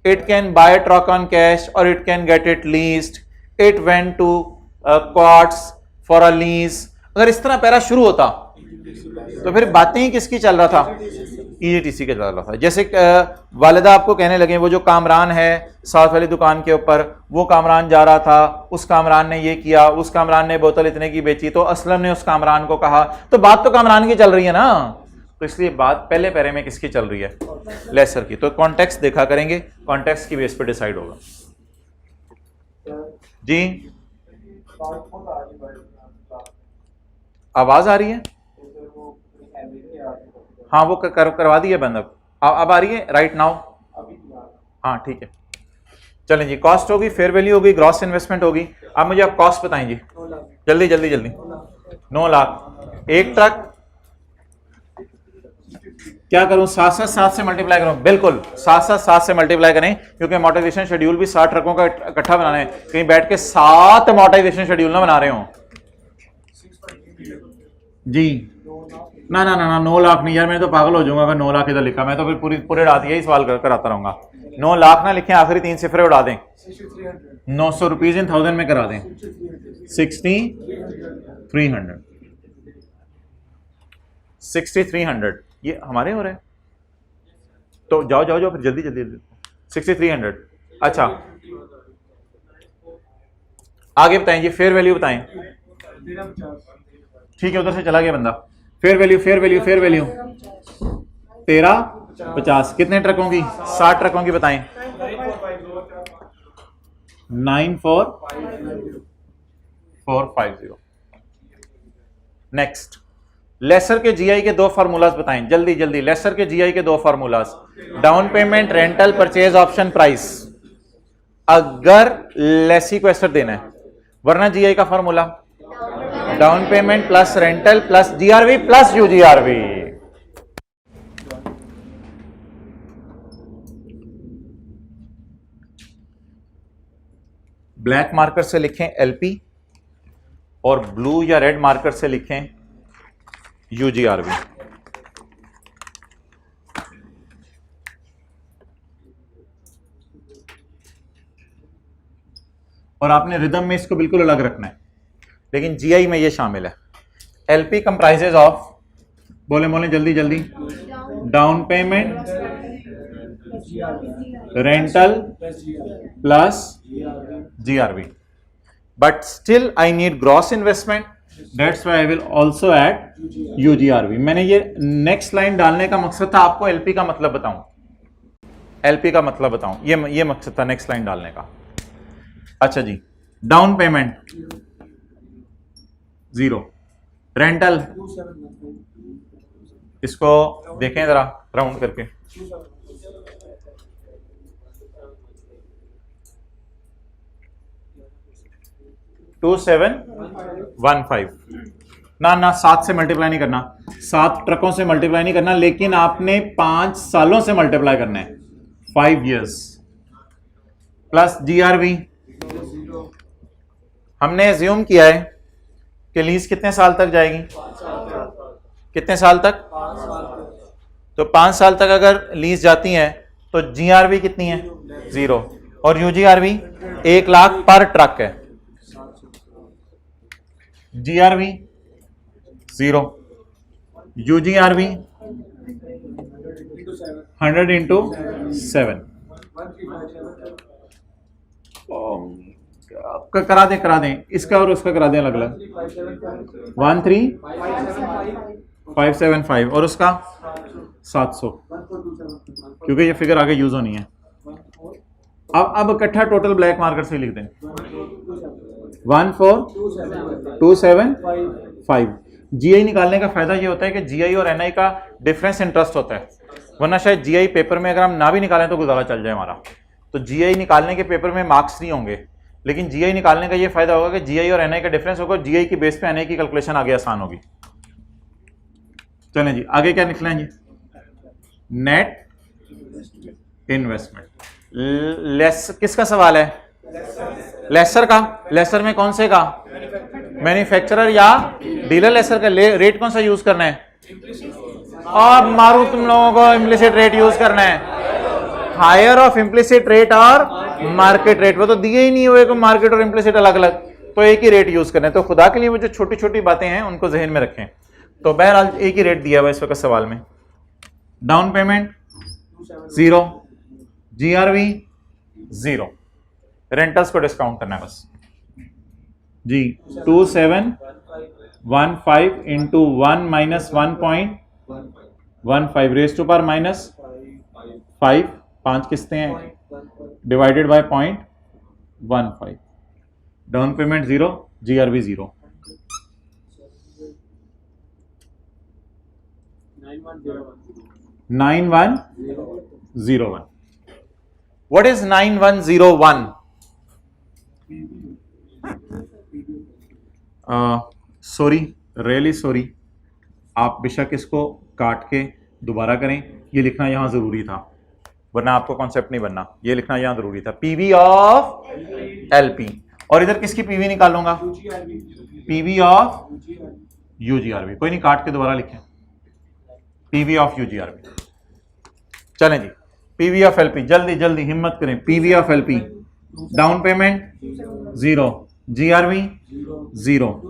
it can buy a truck on cash or it can get it leased, it went to Quartz for a lease। अगर इस तरह para शुरू होता तो फिर बातें ही किसकी चल रहा था? EGTC के चल रहा था। जैसे वालिदा आपको कहने लगे वो जो कामरान है साथ वाली दुकान के ऊपर, वो कामरान जा रहा था, उस कामरान ने ये किया, उस कामरान ने बोतल इतने की बेची, तो असलम ने उस कामरान को कहा, तो बात तो कामरान की चल रही है ना। तो इसलिए बात पहले पैरे में किसकी चल रही है? लेसर की। तो कॉन्टेक्स्ट देखा करेंगे, कॉन्टेक्स्ट की बेस पर डिसाइड होगा जी। आवाज आ रही है? हाँ, वो करवा दी है बंद। अब आ रही है राइट नाउ? हाँ ठीक है। चलें जी, कॉस्ट होगी, फेयर वैल्यू होगी, ग्रॉस इन्वेस्टमेंट होगी। अब मुझे आप कॉस्ट बताएं जी, जल्दी जल्दी जल्दी। 9 लाख। एक ट्रक क्या करूं? 7 से मल्टीप्लाई करूं? बिल्कुल 7 से मल्टीप्लाई करें, क्योंकि मोटाइजेशन शेड्यूल भी 60 ट्रकों का इकट्ठा बनाना है। कहीं बैठ के 7 मोटाइजेशन शेड्यूल ना बना रहे हो जी। ना ना ना ना 9 लाख नहीं यार, मैं तो पागल हो जाऊंगा अगर 9 लाख इधर लिखा। मैं तो फिर पूरे रात यही सवाल कराता रहूंगा। 9 लाख ना लिखें, आखिरी 3 सिफरे उड़ा दें, 900 रुपीज इन 1000 में करा दें, 6300 6300 ये हमारे हो रहे हैं। तो जाओ जाओ जाओ फिर जल्दी जल्दी 6300। अच्छा आगे बताएं जी, फेयर वैल्यू बताएं। ठीक है उधर से चला गया बंदा। Fair value 1350। कितने ट्रकों की? 60 ट्रकों की बताएं। 94450। नेक्स्ट, लेसर के जीआई के 2 फार्मूलाज बताएं जल्दी जल्दी। लेसर के जीआई के 2 formulas, down payment, rental, purchase option, price, अगर लेसी को एसेट देना है, वरना जीआई का formula down payment plus rental plus GRV plus UGRV. Black marker से लिखें एलपी और ब्लू या रेड मार्कर से लिखें यूजीआरवी। और आपने रिदम में इसको बिल्कुल अलग रखना है, लेकिन जीआई में ये शामिल है। एलपी कंप्राइजेज ऑफ, बोले बोले जल्दी जल्दी, down payment, rental plus GRV, but still I need gross investment, that's why I will also add UGRV. मैंने ये नेक्स्ट लाइन डालने का मकसद था आपको एलपी का मतलब बताऊं, एलपी का मतलब बताऊं, ये मकसद था नेक्स्ट लाइन डालने का। अच्छा जी, डाउन पेमेंट 0, रेंटल, इसको देखें जरा राउंड करके, 2715। ना 7 से मल्टीप्लाई नहीं करना, 7 ट्रकों से मल्टीप्लाई नहीं करना, लेकिन आपने 5 सालों से मल्टीप्लाई करना है, 5 years प्लस जीआरवी। हमने एज्यूम किया है कि लीज कितने साल तक जाएगी? कितने साल तक? तो 5 साल तक अगर लीज जाती है तो जीआरवी कितनी है? 0, और यूजीआरवी 1 लाख पर ट्रक है। GRV 0, UGRV 100 into 7। करा दें इसका और उसका करा दें अलग अलग, 13575 और उसका 700, क्योंकि ये फिगर आगे यूज होनी है। अब इकट्ठा टोटल ब्लैक मार्कर से लिख दें, 14275। जीआई निकालने का फायदा ये होता है कि जीआई और एनआई का डिफरेंस इंटरेस्ट होता है, वरना शायद जीआई पेपर में अगर हम ना भी निकालें तो गुजारा चल जाए हमारा। तो जीआई निकालने के पेपर में मार्क्स नहीं होंगे, लेकिन जीआई निकालने का ये फायदा होगा कि जीआई और एनआई का डिफरेंस होगा, जीआई की बेस पे एनआई की कैलकुलेशन आगे आसान होगी। चलें जी, आगे क्या निकला है जी? Net investment. किसका सवाल है? लेसर का। लेसर में कौन से का? मैन्युफैक्चरर या डीलर लेसर का रेट कौन सा यूज करना है? और मारू तुम लोगों को इम्प्लिसिट रेट यूज करना है, हायर ऑफ इम्प्लिसिट रेट और मार्केट रेट। वो तो दिए ही नहीं हुए को मार्केट और इम्प्लिसिट अलग अलग, तो एक ही रेट यूज करना है। तो खुदा के लिए वो जो छोटी छोटी बातें हैं उनको जहन में रखें। तो बहरहाल एक ही रेट दिया हुआ इस वक्त सवाल में। डाउन पेमेंट 0, जीआरवी 0, रेंटल्स को डिस्काउंट करना है बस जी। 2715 into 1 minus 1.15 raise to power minus 5, 5 किस्तें हैं, divided by 0.15। Down payment 0, GRV 0। 9101। What is 9101? Sorry, really sorry, आप बेशक इसको काट के दोबारा करें, ये लिखना यहां जरूरी था, वरना आपको कॉन्सेप्ट नहीं बनना। ये लिखना यहां जरूरी था, पीवी ऑफ एलपी। और इधर किसकी पीवी निकालूंगा? पीवी ऑफ यूजीआरवी, कोई नहीं काट के दोबारा लिखें, पीवी ऑफ यूजीआरवी। चलें जी, पीवी ऑफ एलपी, जल्दी जल्दी हिम्मत करें, PV of LP, down payment 0, GRV 0,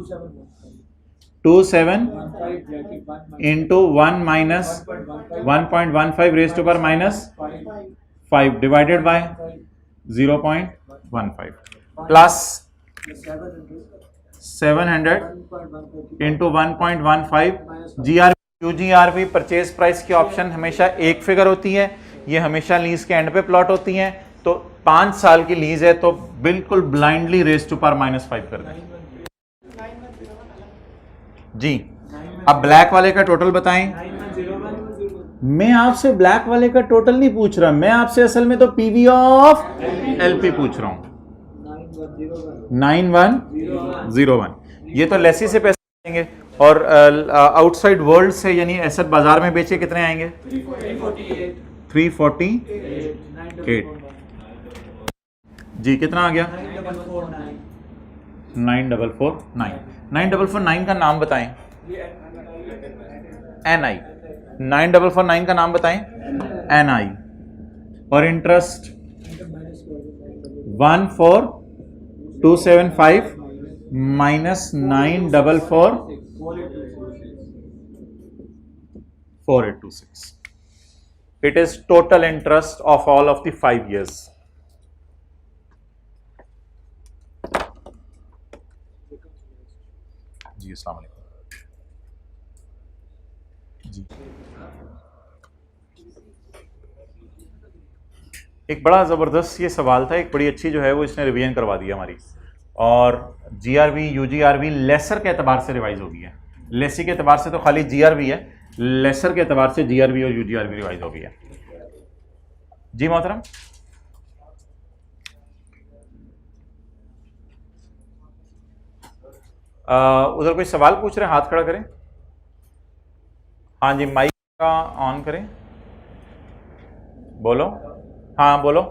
27 into 1 minus 1.15 raise to power minus 5 divided by 0.15 plus 700 into 1.15 GRV. UGRV purchase price की ऑप्शन हमेशा एक फिगर होती है, ये हमेशा लीज के एंड पे प्लॉट होती हैं। तो 5 साल की लीज है तो बिल्कुल ब्लाइंडली रेज़ टू पावर -5 कर दें जी। अब ब्लैक वाले का टोटल बताएं। मैं आपसे ब्लैक वाले का टोटल नहीं पूछ रहा, मैं आपसे असल में तो पीवी ऑफ एलपी पूछ रहा हूं। 9101, ये तो लेसी से पैसे आएंगे और आउटसाइड वर्ल्ड से यानी एसेट बाजार में बेचे कितने आएंगे? 348 जी। कितना आ गया? 9449। 9449 का नाम बताएं। एनआई। 9449 का नाम बताएं। एनआई। और interest 14275 minus 9444826। It is total interest of all of the 5 years. जी अस्सलाम वालेकुम जी। एक बड़ा ज़बरदस्त ये सवाल था, एक बड़ी अच्छी जो है वो इसने रिवीजन करवा दी हमारी। और जीआरवी यूजीआरवी लेसर के एतबार से रिवाइज हो गई है, लेसी के एतबार से तो खाली जीआरवी है, लेसर के एतबार से जीआरवी और यूजीआरवी रिवाइज हो गई है जी मोहतरम। उधर कोई सवाल पूछ रहे हैं? हाथ खड़ा करें। हाँ जी, माइक का ऑन करें, बोलो। हाँ बोलो।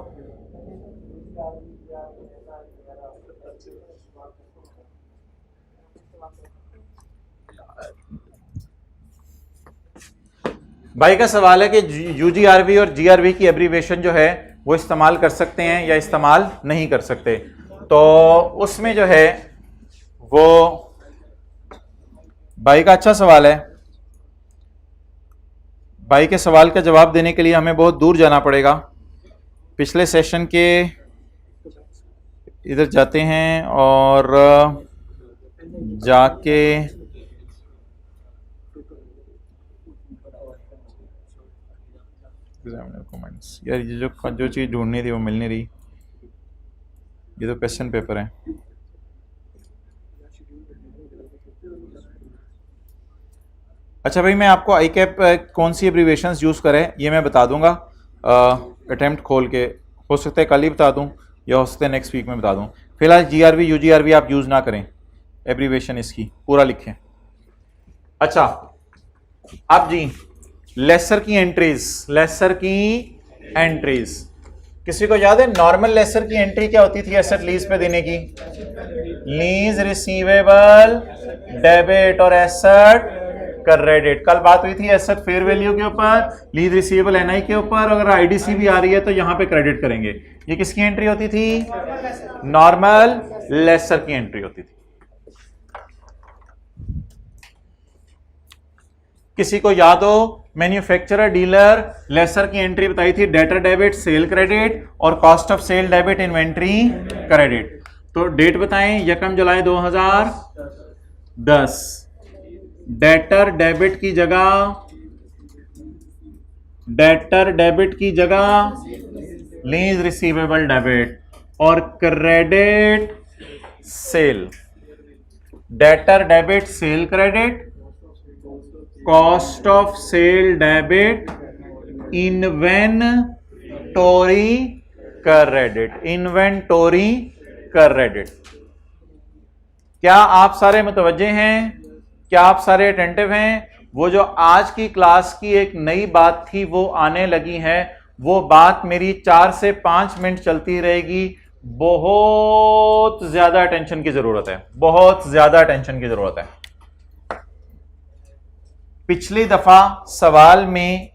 भाई का सवाल है कि यूजीआरवी और जीआरवी की एब्रीवेशन जो है वो इस्तेमाल कर सकते हैं या इस्तेमाल नहीं कर सकते। तो उसमें जो है वो भाई का अच्छा सवाल है। भाई के सवाल का जवाब देने के लिए हमें बहुत दूर जाना पड़ेगा। पिछले सेशन के इधर जाते हैं और जाके कमेंट्स, यार ये जो चीज़ ढूंढनी थी वो मिल नहीं रही। ये तो क्वेश्चन पेपर है। अच्छा भाई, मैं आपको आई कैप कौन सी एब्रीवेशंस यूज़ करें ये मैं बता दूंगा अटेम्प्ट खोल के। हो सकता है कल ही बता दूं या हो सकता है नेक्स्ट वीक में बता दूं। फिलहाल जीआरवी यूजीआरवी आप यूज़ ना करें, एब्रीवेशन इसकी पूरा लिखें। अच्छा अब जी लेसर की एंट्रीज, लेसर की एंट्रीज किसी को याद है? नॉर्मल लेसर की एंट्री क्या होती थी एसेट लीज पे देने की? लीज रिसीवेबल डेबिट और एसेट क्रेडिट। कल बात हुई थी एसेट फेयर वैल्यू के ऊपर, लीज रिसीवेबल एनआई के ऊपर। अगर आईडीसी भी आ रही है तो यहां पे क्रेडिट करेंगे। ये किसकी एंट्री होती थी? नॉर्मल लेसर की एंट्री होती थी। किसी को याद हो? मैन्युफैक्चरर डीलर लेसर की एंट्री बताई थी, डेटर डेबिट सेल क्रेडिट और cost of sale debit inventory credit. तो डेट बताएं, 1 जुलाई 2010। डेटर डेबिट की जगह लीज रिसीवेबल डेबिट और credit sale. Debtor debit sale credit, cost of sale debit inventory credit. Inventory credit. क्या आप सारे मुतवज्जे हैं? क्या आप सारे अटेंटिव हैं? वो जो आज की क्लास की एक नई बात थी वो आने लगी है। वो बात मेरी 4 से 5 मिनट चलती रहेगी। बहुत ज्यादा अटेंशन की जरूरत है, बहुत ज्यादा अटेंशन की जरूरत है। पिछली दफा सवाल में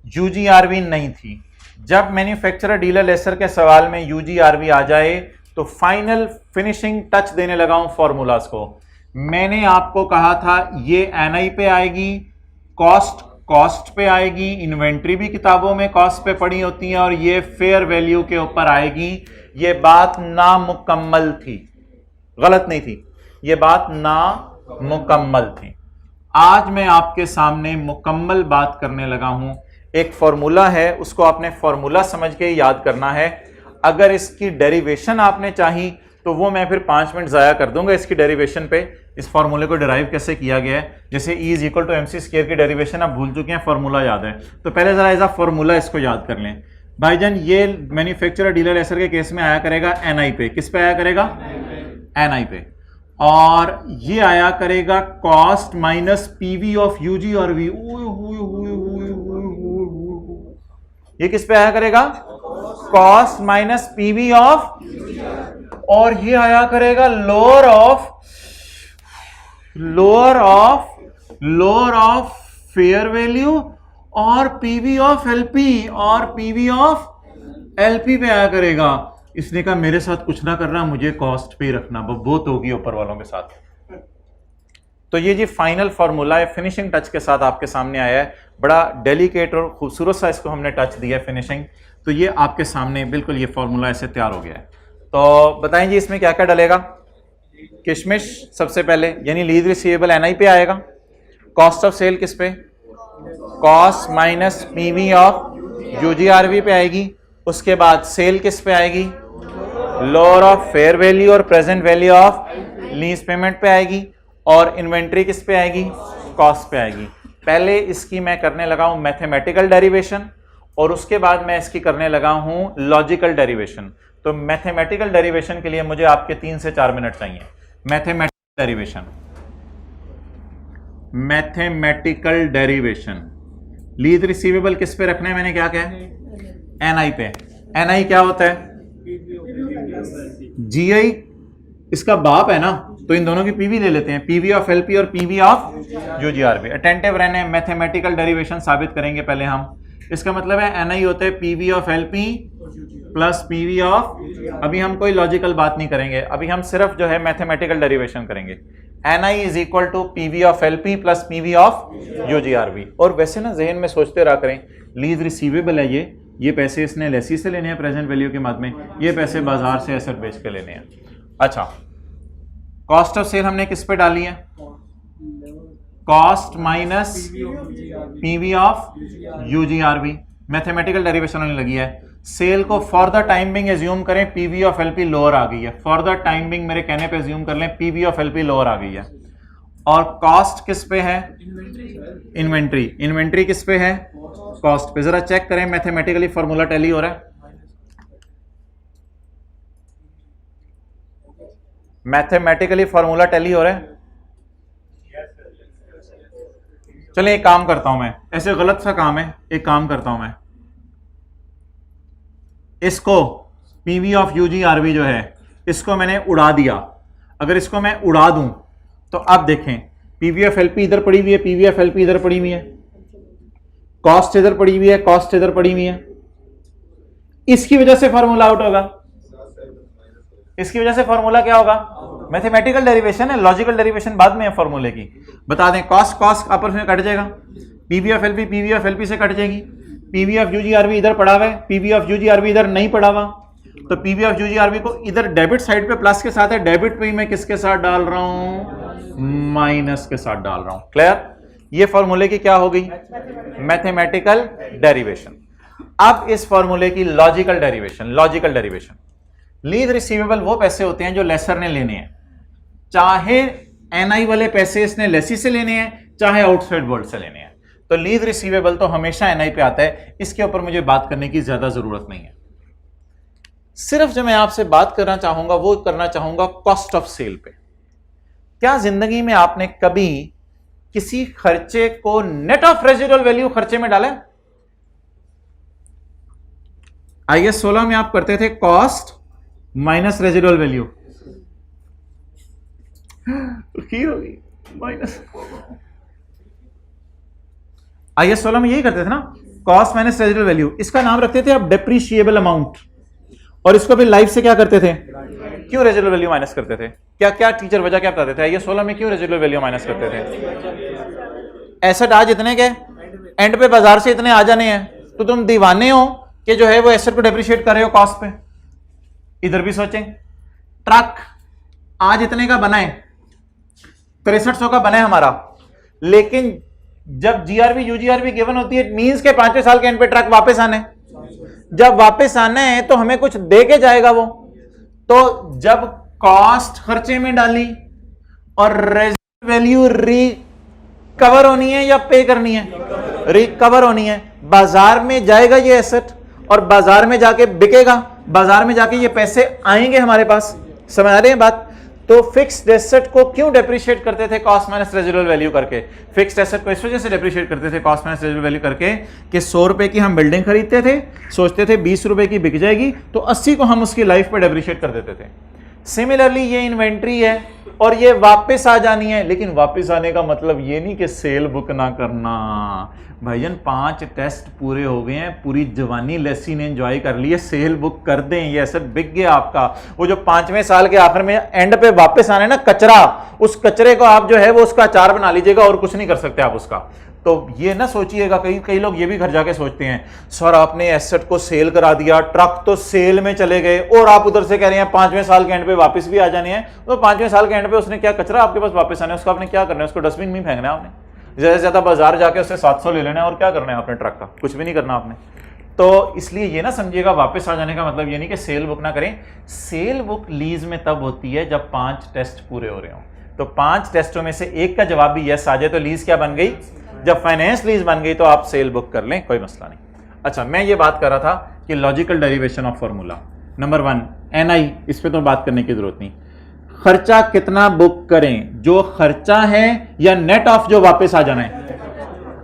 यूजीआरवी नहीं थी। जब मैन्युफैक्चरर डीलर लेसर के सवाल में यूजीआरवी आ जाए तो फाइनल फिनिशिंग टच देने लगा हूं फॉर्मूलाज को। मैंने आपको कहा था ये एनआई पे आएगी, कॉस्ट पे आएगी, इन्वेंट्री भी किताबों में कॉस्ट पे पड़ी होती है, और ये फेयर वैल्यू के ऊपर आएगी। ये बात नामुकम्मल थी, गलत नहीं थी, ये बात नामुकम्मल थी। आज मैं आपके सामने मुकम्मल बात करने लगा हूं। एक फॉर्मूला है, उसको आपने फॉर्मूला समझ के याद करना है। अगर इसकी डेरिवेशन आपने चाही तो वो मैं फिर 5 मिनट ज़ाया कर दूंगा इसकी डेरिवेशन पे, इस फॉर्मूले को डिराइव कैसे किया गया है। जैसे E is equal to M C square की डेरिवेशन आप भूल चुके हैं, फॉर्मूला याद है, तो पहले ज़रा एज अ फॉर्मूला इसको याद कर लें। भाईजान ये मैन्युफैक्चरर डीलर लेसर के केस में आया करेगा एनआई पे। किस पे आया करेगा? एनआई पे। और ये आया करेगा cost minus PV of UG और वी। ये किस पे आया करेगा? कॉस्ट माइनस पीवी ऑफ, और ये आया करेगा लोअर ऑफ फेयर वैल्यू और पीवी ऑफ एलपी, और पीवी ऑफ एलपी पे आया करेगा। इसने कहा मेरे साथ कुछ ना करना, मुझे कॉस्ट पे रखना, बहुत होगी ऊपर वालों के साथ। तो ये जी फाइनल फॉर्मूला है, फिनिशिंग टच के साथ आपके सामने आया है। बड़ा डेलिकेट और खूबसूरत सा इसको हमने टच दिया है, फिनिशिंग। तो ये आपके सामने बिल्कुल ये फॉर्मूला ऐसे तैयार हो गया है। तो बताएं जी इसमें क्या क्या डलेगा? किशमिश सबसे पहले, यानी लीज रिसीवेबल एनआई पे आएगा। कॉस्ट ऑफ सेल किस पे? Cost minus PV of UGRV पे आएगी। उसके बाद सेल किस पे आएगी? लोअर ऑफ फेयर वैल्यू और present value of lease payment पे आएगी। और इन्वेंट्री किस पे आएगी? कॉस्ट पे आएगी। पहले इसकी मैं करने लगा हूं मैथमेटिकल डेरिवेशन, और उसके बाद मैं इसकी करने लगा हूं लॉजिकल डेरिवेशन। तो मैथमेटिकल डेरिवेशन के लिए मुझे आपके 3 से 4 मिनट चाहिए। मैथमेटिकल डेरिवेशन लीज रिसीवेबल किस पे रखना है? मैंने क्या कहा? एनआई पे। एनआई क्या होता है? जीआई इसका बाप है ना, तो इन दोनों की पीवी ले लेते हैं, पीवी ऑफ एलपी और पीवी ऑफ यूजीआरवी। अटेंटिव रहने, मैथमेटिकल डेरिवेशन साबित करेंगे पहले हम। इसका मतलब है एनआई होता है PV of LP plus PV of, अभी हम कोई लॉजिकल बात नहीं करेंगे, अभी हम सिर्फ जो है मैथमेटिकल डेरिवेशन करेंगे। NI is equal to PV of LP plus PV of UGRV. और वैसे ना जहन में सोचते रहा करें, लीज रिसीवेबल है ये पैसे इसने लेसी से लेने हैं प्रेजेंट वैल्यू के मद में, ये पैसे बाजार से एसेट बेच के लेने हैं। अच्छा, कॉस्ट ऑफ सेल हमने किस पे डाली है? Cost minus PV of UGRV. Mathematical derivation होने लगी है। सेल को for the time being assume करें पीवी ऑफ एलपी लोअर आ गई है। फॉर द टाइम बिंग मेरे कहने पे एज्यूम कर लें पीवी ऑफ एलपी लोअर आ गई है। और कॉस्ट किस पे है? इन्वेंट्री। इन्वेंट्री किस पे है? कॉस्ट पे। जरा चेक करें मैथमेटिकली फॉर्मूला टैली हो रहा है? मैथमेटिकली फॉर्मूला टैली हो रहा है? चलिए एक काम करता हूं मैं, ऐसे गलत सा काम है, एक काम करता हूं मैं, इसको पीवी ऑफ यूजीआरवी जो है इसको मैंने उड़ा दिया। अगर इसको मैं उड़ा दूं तो अब देखें पीवी ऑफ एलपी इधर पड़ी हुई है, पीवी ऑफ एलपी इधर पड़ी हुई है, कॉस्ट इधर पड़ी हुई है, कॉस्ट इधर पड़ी हुई है। इसकी वजह से फॉर्मूला आउट होगा। इसकी वजह से फॉर्मूला क्या होगा? मैथमेटिकल डेरिवेशन है, लॉजिकल डेरिवेशन बाद में है फॉर्मूले की। बता दें कॉस्ट आपस में कट जाएगा, पीवी ऑफ एलपी से कट जाएगी, पीवी ऑफ यूजीआरवी इधर पड़ा हुआ है, पीवी ऑफ यूजीआरवी इधर नहीं पड़ा हुआ, तो पीवी ऑफ यूजीआरवी को इधर डेबिट साइड पे प्लस के साथ है, डेबिट पे ही मैं किसके साथ डाल रहा हूं? माइनस के साथ डाल रहा हूं। क्लियर? ये फॉर्मूले की क्या हो गई? Mathematical derivation. अब इस फॉर्मूले की लॉजिकल डेरिवेशन। लीज रिसीवेबल वो पैसे होते हैं जो लेसर ने लेने हैं, चाहे एनआई वाले पैसे इसने लेसी से लेने हैं, चाहे आउटसाइड वर्ल्ड से लेने हैं। तो लीज रिसीवेबल तो हमेशा एनआई पे आता है, इसके ऊपर मुझे बात करने की ज्यादा जरूरत नहीं है। सिर्फ जो मैं आपसे बात करना चाहूंगा वो करना चाहूंगा कॉस्ट ऑफ सेल पे। क्या जिंदगी में आपने कभी किसी खर्चे को नेट ऑफ रेजिडुअल वैल्यू खर्चे में डाला? IAS 16 में आप करते थे कॉस्ट माइनस रेजिडुअल वैल्यू, खीर होगी माइनस। IAS 16 में यही करते थे ना, कॉस्ट माइनस रेजिडुअल वैल्यू, इसका नाम रखते थे अब डेप्रिशिएबल अमाउंट, और इसको भी लाइफ से क्या करते थे, क्यों रेजिडुअल वैल्यू माइनस करते थे, क्या क्या टीचर वजह क्या बताते थे IAS 16 में क्यों रेजिडुअल वैल्यू माइनस करते थे? एसेट आज इतने के एंड पे बाजार से इतने आ जाने हैं, तो तुम दीवाने हो कि जो है वो एसेट को डेप्रिशिएट कर रहे हो कॉस्ट पे। इधर भी सोचें, ट्रक आज इतने का बना है, 6300 का बना है हमारा, लेकिन जब जीआरबी यूजीआरबी गिवन होती है, मींस के 5वें साल के एंड पे ट्रक वापस आने, जब वापस आना है तो हमें कुछ दे के जाएगा वो, तो जब कॉस्ट खर्चे में डाली और रेजिडुअल वैल्यू रिकवर होनी है या पे करनी है, रिकवर होनी है, बाजार में जाएगा ये एसेट और बाजार में जाके बिकेगा, बाजार में जाके ये पैसे आएंगे हमारे पास, समझ आ रही है बात? तो फिक्स्ड एसेट को क्यों डेप्रिशिएट करते थे कॉस्ट माइनस रेजिडुअल वैल्यू करके? फिक्स्ड एसेट को इस वजह से डेप्रिशिएट करते थे कॉस्ट माइनस रेजिडुअल वैल्यू करके कि 100 रुपए की हम बिल्डिंग खरीदते थे, सोचते थे 20 रुपए की बिक जाएगी, तो 80 को हम उसकी लाइफ पे डेप्रिशिएट कर देते थे। सिमिलरली ये इन्वेंट्री है और ये वापस आ जानी है, लेकिन वापस आने का मतलब ये नहीं कि सेल बुक ना करना। भाईजान 5 टेस्ट पूरे हो गए हैं, पूरी जवानी लेसी ने एंजॉय कर ली है, सेल बुक कर दें, ये एसेट बिक गया आपका। वो जो 5वें साल के आखिर में एंड पे वापस आने ना कचरा, उस कचरे को आप जो है वो उसका अचार बना लीजिएगा और कुछ नहीं कर सकते आप उसका। तो ये ना सोचिएगा, कई लोग ये भी घर जाके सोचते हैं, सर आपने एसेट को सेल करा दिया, ट्रक तो सेल में चले गए और आप उधर से कह रहे हैं 5वें साल के एंड पे वापस भी आ जाने हैं। तो 5वें साल के एंड पे उसने क्या कचरा आपके पास वापस आना है, उसको आपने क्या करना है, उसको डस्टबिन में फेंकना है आपने, ज्यादा से ज्यादा बाजार जाके उससे 700 ले लेना है, और क्या करना है आपने ट्रक का, कुछ भी नहीं करना आपने। तो इसलिए ये ना समझिएगा वापस आ जाने का मतलब ये नहीं कि सेल बुक ना करें। सेल बुक लीज में तब होती है जब 5 टेस्ट पूरे हो रहे हो। तो 5 टेस्टों में से एक का जवाब भी यस आ जाए तो लीज क्या बन गई, जब फाइनेंस लीज बन गई तो आप सेल बुक कर लें, कोई मसला नहीं। अच्छा, मैं ये बात कर रहा था कि logical derivation of formula number 1 NI, इस पे तो बात करने की जरूरत नहीं। खर्चा कितना बुक करें, जो खर्चा है या नेट ऑफ जो वापस आ जाना है।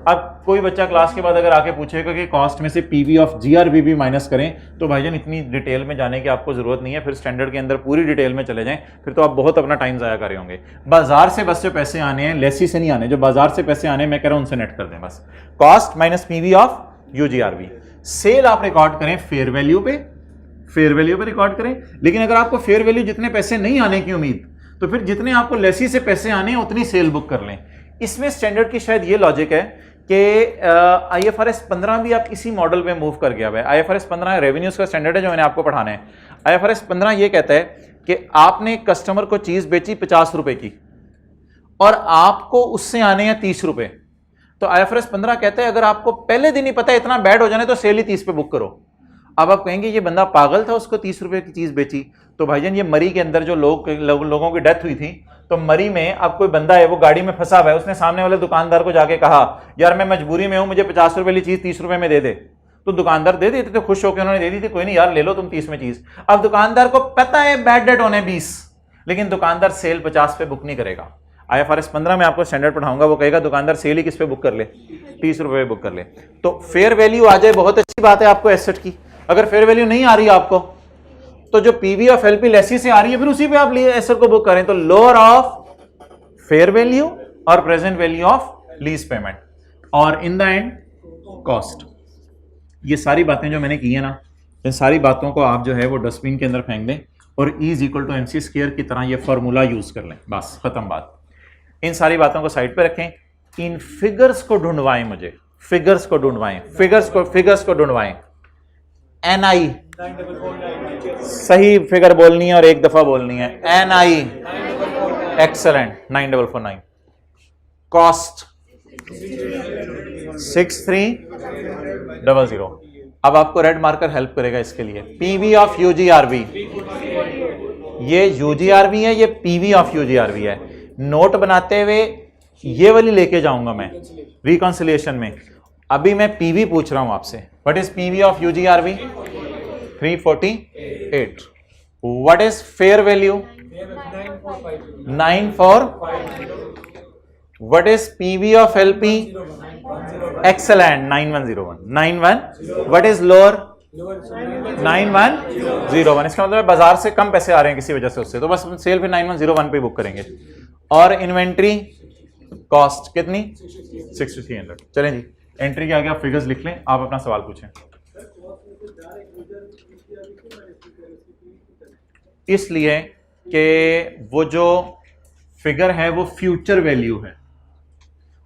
अब कोई बच्चा क्लास के बाद अगर आके पूछेगा कि कॉस्ट में से पीवी ऑफ जीआरबी भी माइनस करें, तो भाईजान इतनी डिटेल में जाने की आपको जरूरत नहीं है, फिर स्टैंडर्ड के अंदर पूरी डिटेल में चले जाएं, फिर तो आप बहुत अपना टाइम जाया कर रहे होंगे। बाजार से बस जो पैसे आने हैं, लेसी से नहीं आने, जो बाजार से पैसे आने हैं मैं कह रहा हूं उनसे नेट कर दें बस। Cost minus PV of UGRV. Sale आप रिकॉर्ड करें फेयर वैल्यू पे, फेयर वैल्यू पे रिकॉर्ड करें, लेकिन अगर आपको फेयर वैल्यू जितने पैसे नहीं आने की उम्मीद, तो फिर जितने आपको लेसी से पैसे आने हैं उतनी सेल बुक कर लें। इसमें स्टैंडर्ड की शायद ये लॉजिक है कि IFRS 15 भी आप इसी मॉडल पे मूव कर गया है। IFRS 15 रेवेन्यूज का स्टैंडर्ड है जो मैंने आपको पढ़ाना है। IFRS 15 ये कहता है कि आपने कस्टमर को चीज बेची 50 रुपए की और आपको उससे आने हैं 30 रुपए, तो IFRS 15 कहता है अगर आपको पहले दिन ही पता है इतना बैड हो जाने तो सेल ही 30 पे बुक करो। अब आप कहेंगे ये बंदा पागल था, उसको 30 रुपए की चीज बेची। तो भाईजान ये मरी के अंदर जो लोगों की डेथ हुई थी, तो मरी में अब कोई बंदा है वो गाड़ी में फंसा हुआ है, उसने सामने वाले दुकानदार को जाके कहा यार मैं मजबूरी में हूं, मुझे 50 रुपए वाली चीज 30 रुपए में दे दे। तो दुकानदार दे देते थे, खुश होकर उन्होंने दे दी थी, कोई नहीं यार ले लो तुम 30 में चीज। अब दुकानदार को पता है बैड डेट होने 20, लेकिन दुकानदार सेल 50 पे बुक नहीं करेगा। IFRS 15 में आपको स्टैंडर्ड पढ़ाऊंगा, वो कहेगा दुकानदार सेल ही किस पे बुक कर ले, 30 रुपए बुक कर ले। तो फेयर वैल्यू आ जाए बहुत अच्छी बात है आपको एसेट की। अगर फेयर वैल्यू नहीं आ रही आपको, तो जो पीवी ऑफ एलपी लेसी से आ रही है फिर उसी पे आप एसेट को बुक करें। तो लोअर ऑफ फेयर वैल्यू और present value of lease payment और इन द एंड कॉस्ट। ये सारी बातें जो मैंने की है ना, इन सारी बातों को आप जो है वो डस्टबिन के अंदर फेंक दें और E = MC स्क्वायर की तरह ये फॉर्मूला यूज कर लें, बस खत्म बात। इन सारी बातों को साइड पे रखें, इन फिगर्स को ढूंढवाएं, मुझे फिगर्स को ढूंढवाएं, फिगर्स को ढूंढवाएं। NI सही फिगर बोलनी है और एक दफा बोलनी है। NI excellent 9449। कॉस्ट 6300। अब आपको रेड मार्कर हेल्प करेगा इसके लिए। पीवी ऑफ यूजीआरबी, ये यूजीआरबी है, ये पीवी ऑफ यूजीआरबी है। नोट बनाते हुए ये वाली लेके जाऊंगा मैं रिकॉन्सिलिएशन में। अभी मैं पीवी पूछ रहा हूं आपसे, what is PV of UGRV? 348। What is fair value? 945। What is PV of LP? Excellent 9101। 91। What is lower? 9101। इसका मतलब बाजार से कम पैसे आ रहे हैं किसी वजह से उससे, तो बस सेल फिर 9101 पे बुक करेंगे। और इन्वेंट्री कॉस्ट कितनी? 6300। चलें जी, एंट्री के आगे आप फिगर्स लिख लें, आप अपना सवाल पूछें। इसलिए कि वो जो फिगर है वो फ्यूचर वैल्यू है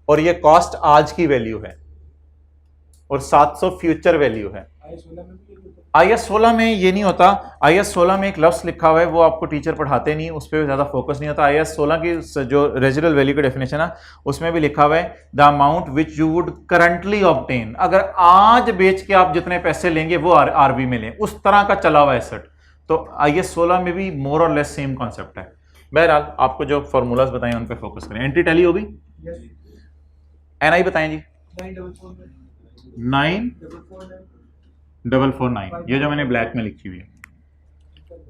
और ये कॉस्ट आज की वैल्यू है और 700 फ्यूचर वैल्यू है। IS 16 में ये नहीं होता। IS 16 में एक लफ्ज लिखा हुआ है, वो आपको टीचर पढ़ाते नहीं, उस पर ज्यादा फोकस नहीं होता। IS 16 की जो रेजिडुअल वैल्यू की डेफिनेशन है उसमें भी लिखा हुआ है the amount which you would currently obtain. अगर आज बेच के आप जितने पैसे लेंगे वो आरबी में लें, उस तरह का चला हुआ एसेट। तो IS 16 में भी मोर और लेस सेम कॉन्सेप्ट है। बहरहाल आपको जो फॉर्मूलाज बताएं उन पे फोकस करें। एंट्री टैली होगी, NI बताएं जी। 9449, ये जो मैंने ब्लैक में लिखी हुई है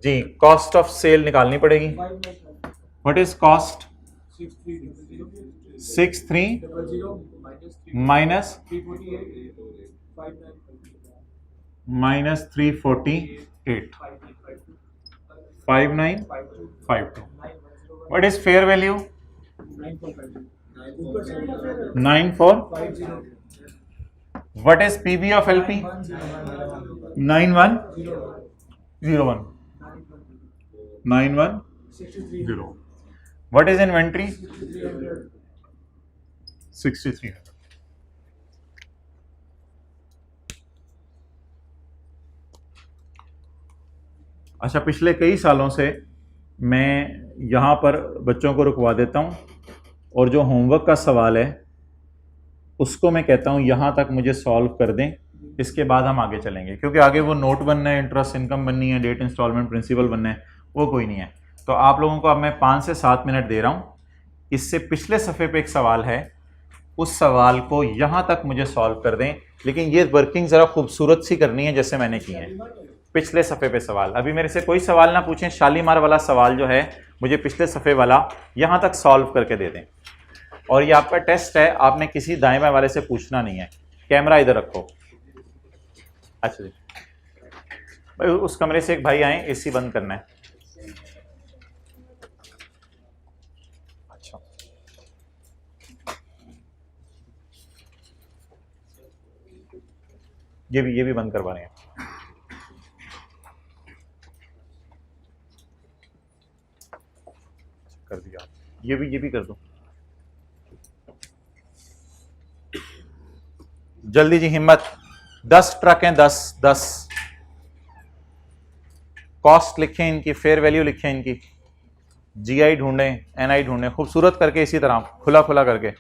जी। कॉस्ट ऑफ सेल निकालनी पड़ेगी। What is cost? 63 minus 348 5952। What is fair value? 94। What is PB of LP? 9101 9101। What is inventory? 6300। अच्छा, पिछले कई सालों से मैं यहाँ पर बच्चों को रुकवा देता हूँ और जो होमवर्क का सवाल है उसको मैं कहता हूँ यहाँ तक मुझे सॉल्व कर दें, इसके बाद हम आगे चलेंगे, क्योंकि आगे वो नोट बनना है, इंटरेस्ट इनकम बननी है, डेट इंस्टॉलमेंट प्रिंसिपल बनना है, वो कोई नहीं है। तो आप लोगों को अब मैं 5 से 7 मिनट दे रहा हूँ। इससे पिछले सफ़े पे एक सवाल है, उस सवाल को यहाँ तक मुझे सॉल्व कर दें, लेकिन ये वर्किंग ज़रा खूबसूरत सी करनी है जैसे मैंने की है। पिछले सफ़े पे सवाल, अभी मेरे से कोई सवाल ना पूछें, शालीमार वाला सवाल जो है मुझे पिछले सफ़े वाला यहाँ तक सॉल्व करके दे दें। और ये आपका टेस्ट है, आपने किसी दाएं बाएं वाले से पूछना नहीं है। कैमरा इधर रखो। अच्छा जी, भाई उस कमरे से एक भाई आए, एसी बंद करना है। अच्छा, ये भी बंद करवा रहे हैं। कर दिया, ये भी कर दो जल्दी जी, हिम्मत। 10 ट्रक हैं, 10। कॉस्ट लिखें इनकी, फेयर वैल्यू लिखें इनकी, GI ढूंढें, NI ढूंढें, खूबसूरत करके, इसी तरह खुला खुला करके।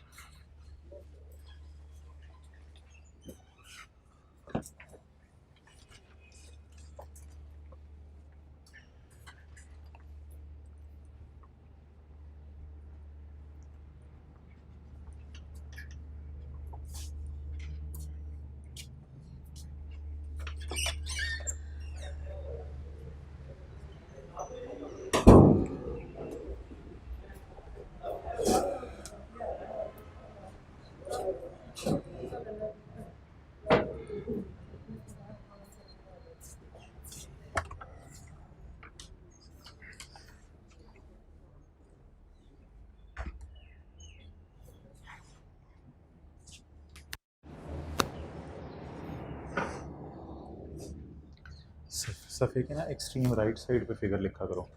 सफ़े के ना एक्सट्रीम राइट साइड पे फिगर लिखा करो।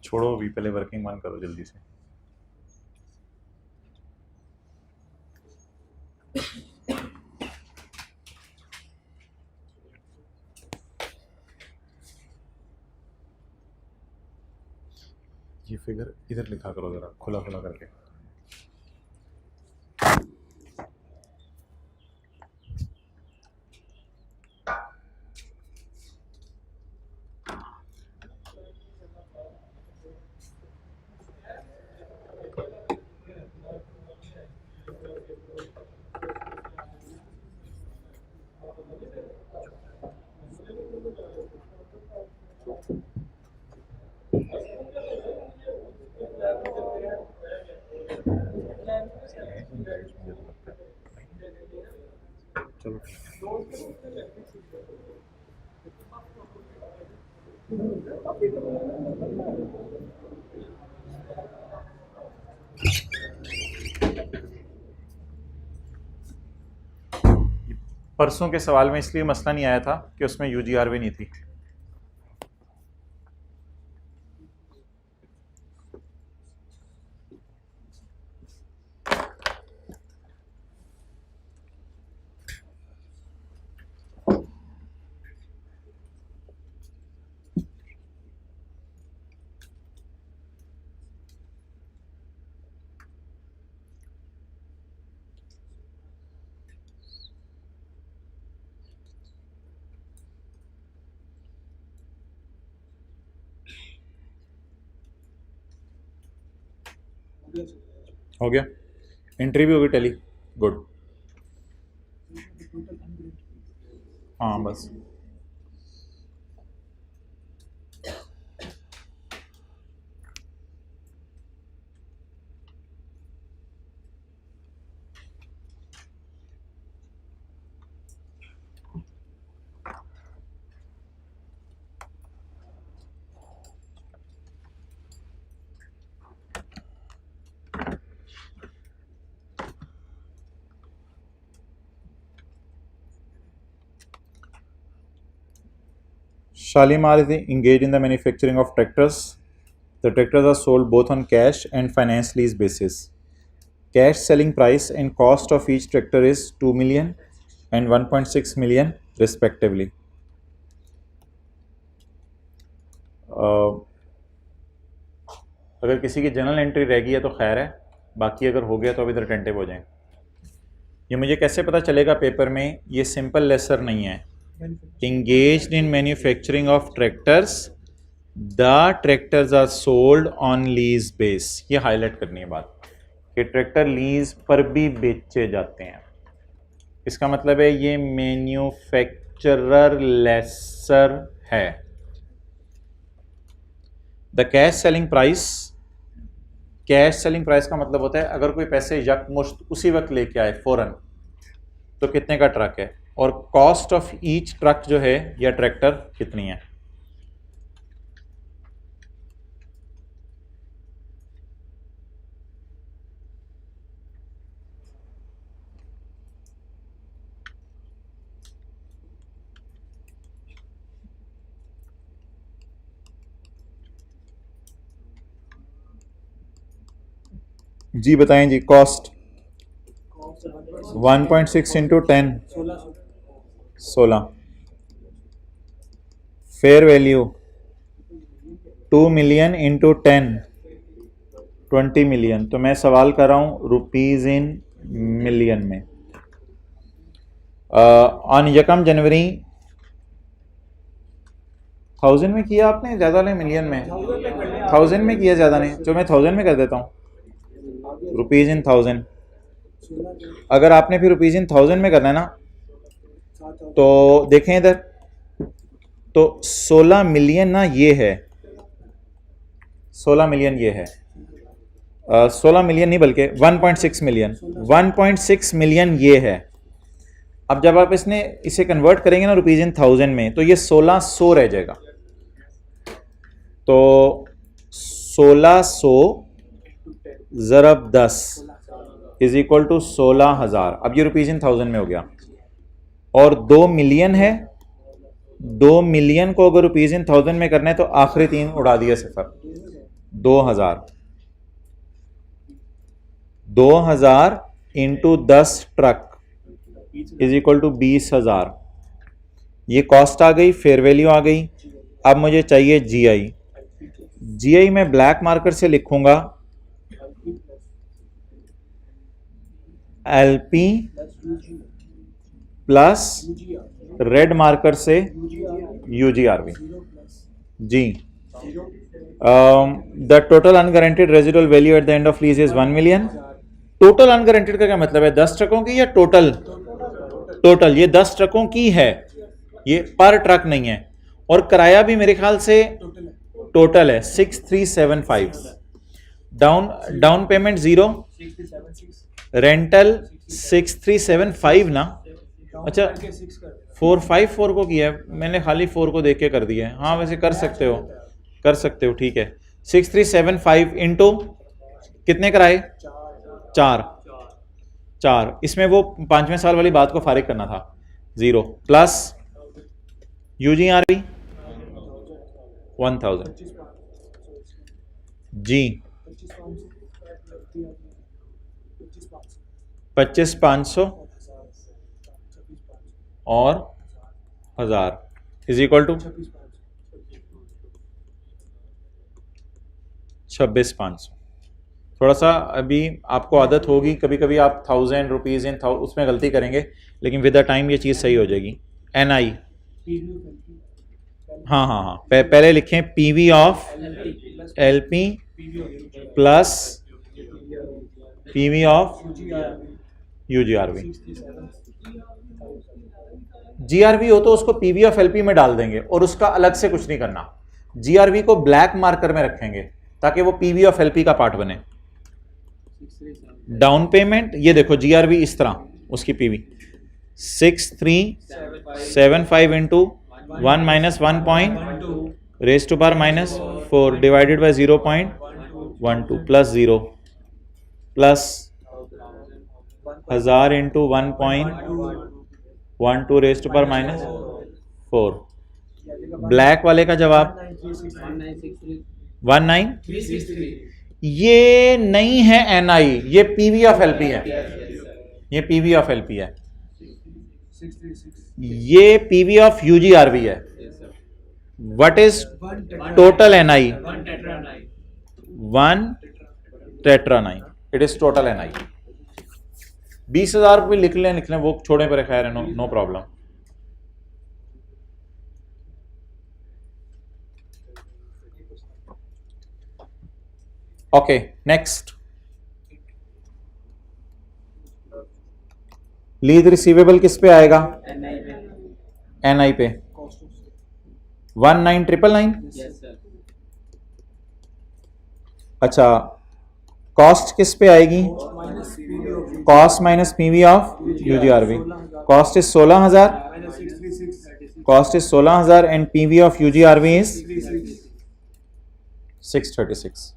छोड़ो अभी, पहले वर्किंग वन करो जल्दी से। ये फिगर इधर लिखा करो जरा, खुला खुला करके। चलो परसों के सवाल में इसलिए मसला नहीं आया था कि उसमें यूजीआर भी नहीं थी। हो गया, एंट्री भी होगी टैली, गुड। हाँ बस Shalimar is engaged in the manufacturing of tractors. The tractors are sold both on cash and finance lease basis. Cash selling price and cost of each tractor is 2 million and 1.6 million respectively. अगर किसी की general entry रह गई है तो खैर है, बाकी अगर हो गया तो अब इधर टेंटिव हो जाए। ये मुझे कैसे पता चलेगा पेपर में? ये सिंपल लेसर नहीं है। Engaged in manufacturing of tractors, the tractors are sold on lease base. ये हाईलाइट करनी है बात कि ट्रैक्टर लीज पर भी बेचे जाते हैं। इसका मतलब है ये मैन्युफैक्चरर लेसर है। The cash selling price, cash selling price का मतलब होता है अगर कोई पैसे यकमुश्त उसी वक्त लेके आए फौरन तो कितने का ट्रक है, और कॉस्ट ऑफ ईच ट्रक जो है या ट्रैक्टर कितनी है। जी बताएं जी। Cost 1.6 into 10 16। Fair value 2 million into 10 20 million. तो मैं सवाल कर रहा हूँ रुपीज़ इन मिलियन में। ऑन 1 जनवरी 1000 में किया आपने, ज़्यादा नहीं मिलियन में, 1000 में किया, ज़्यादा नहीं, तो मैं 1000 में कर देता हूँ, रुपीज़ इन 1000। अगर आपने फिर रुपीज़ इन 1000 में करना है ना तो देखें इधर, तो 16 मिलियन ना ये है, 16 मिलियन ये है, 16 मिलियन नहीं बल्कि 1.6 मिलियन, 1.6 मिलियन ये है। अब जब आप इसे कन्वर्ट करेंगे ना रुपीज़ इन 1000 में तो ये 1600 रह जाएगा। तो 1600 ज़रब 10 इज इक्वल टू 16,000। अब ये रुपीज़ इन 1000 में हो गया। और 2 मिलियन है, 2 मिलियन को अगर रुपीज़ इन 1000 में करना है तो आखिरी 3 उड़ा दिया सिफर, 2000। 2000 into 10 truck is equal to 20,000। ये कॉस्ट आ गई, फेयर वैल्यू आ गई। अब मुझे चाहिए जीआई। जीआई मैं ब्लैक मार्कर से लिखूंगा एलपी प्लस रेड मार्कर से यूजीआरवी जी। The total unguaranteed residual value at the end of lease is 1 million. Total unguaranteed का क्या मतलब है? 10 ट्रकों की या टोटल? टोटल। ये 10 ट्रकों की है, ये पर ट्रक नहीं है। और किराया भी मेरे ख्याल से टोटल है 6375। डाउन पेमेंट 0, रेंटल 6375 ना, अच्छा 454 को किया है मैंने, खाली 4 को देख के कर दिया है। हाँ वैसे कर सकते हो, ठीक है। 6375 इंटू कितने कराए? 4। इसमें वो 5वें साल वाली बात को फारिग करना था। 0 प्लस UGRV 1000 जी 25,500 और 1000 इज इक्वल टू 26,500। थोड़ा सा अभी आपको आदत होगी, कभी कभी आप 1000 रुपीज़ इन उसमें गलती करेंगे, लेकिन विद द टाइम ये चीज़ सही हो जाएगी। NI हाँ पहले लिखें PV of LP plus PV of UGRV। GRV हो तो उसको PV ऑफ LP में डाल देंगे और उसका अलग से कुछ नहीं करना। GRV को ब्लैक मार्कर में रखेंगे ताकि वो PV ऑफ LP का पार्ट बने। डाउन पेमेंट ये देखो GRV इस तरह उसकी PV 6375 into 1 minus 1 point raise to power minus 4 divided by 0.12 plus 0 plus 1000 into 1.12 raise to power minus 4। Black वाले का जवाब 1963। ये नहीं है NI, ये PV ऑफ LP है, ये PV ऑफ LP है, ये PV ऑफ UGRV है। What is total NI? 1 टेट्रानाइन, इट इज टोटल NI। 20,000 भी लिख लें वो छोड़े पर खैर है, no problem. Okay next, lease receivable किस पे आएगा? NI पे 19,999। अच्छा कॉस्ट किस पे आएगी? Cost minus PV of UGRV। Cost is 16,000, cost is 16,000 and PV of UGRV is 636।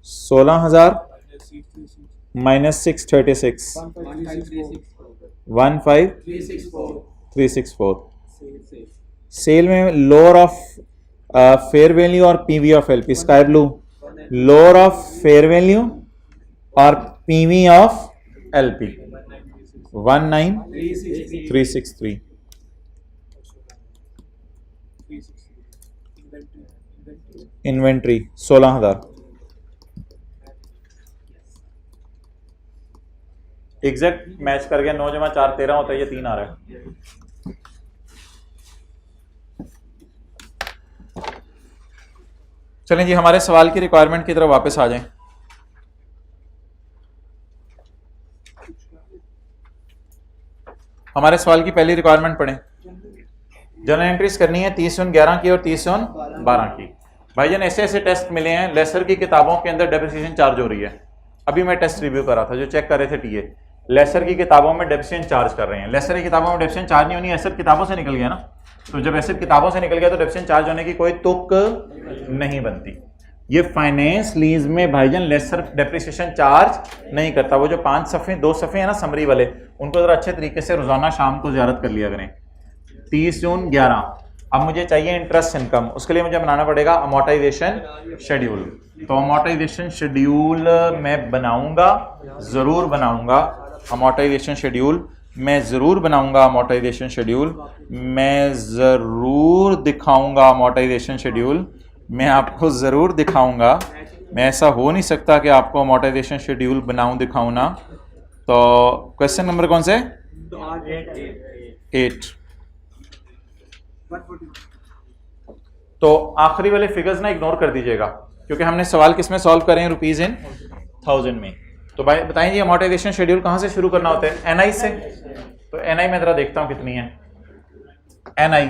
16,000 minus 636 15,364। Sale में लोअर ऑफ फेयर वैल्यू और PV of LP, sky blue lower of fair value और PV of LP 19,363। Inventory 16,000। Exact match कर गया, 9 जमा 4 13 होता है, ये 3 आ रहा है। चलें जी हमारे सवाल की रिक्वायरमेंट की तरफ वापस आ जाएं। हमारे सवाल की पहली रिक्वायरमेंट पढ़ें। जनरल एंट्रीज करनी है 30/11 की और 30/12 की। भाईजान ऐसे ऐसे टेस्ट मिले हैं, लेसर की किताबों के अंदर डेप्रिसिएशन चार्ज हो रही है। अभी मैं टेस्ट रिव्यू कर रहा था, जो चेक कर रहे थे टीए, लेसर की किताबों में डेप्रिसिएशन चार्ज कर रहे हैं। लेसर की किताबों में डेप्रिसिएशन चार्ज नहीं होनी, एसेट किताबों से निकल गया ना, तो जब एसेट किताबों से निकल गया तो डेप्रिसिएशन चार्ज होने की कोई तुक नहीं बनती। ये फाइनेंस लीज में भाईजान लेसर डेप्रिसिएशन चार्ज नहीं करता। वो जो 5 सफ़े 2 सफ़े हैं ना समरी वाले, उनको जरा अच्छे तरीके से रोजाना शाम को ज़ियारत कर लिया करें। 30 जून 11। अब मुझे चाहिए इंटरेस्ट इनकम, उसके लिए मुझे बनाना पड़ेगा अमोर्टाइजेशन शेड्यूल। तो अमोर्टाइजेशन शेड्यूल मैं बनाऊंगा, ज़रूर बनाऊंगा अमोर्टाइजेशन शेड्यूल, मैं ज़रूर बनाऊंगा अमोर्टाइजेशन शेड्यूल, मैं ज़रूर दिखाऊंगा अमोर्टाइजेशन शेड्यूल, मैं आपको ज़रूर दिखाऊंगा। मैं ऐसा हो नहीं सकता कि आपको अमोर्टाइजेशन शेड्यूल बनाऊं दिखाऊं ना। तो क्वेश्चन नंबर कौन से? 8। तो आखिरी वाले फिगर्स ना इग्नोर कर दीजिएगा, क्योंकि हमने सवाल किस में सॉल्व करें? रुपीज इन 1000 में। तो भाई बताएं जी अमोर्टाइजेशन शेड्यूल कहाँ से शुरू करना होता है? NI से। तो NI में जरा देखता हूँ कितनी है। NI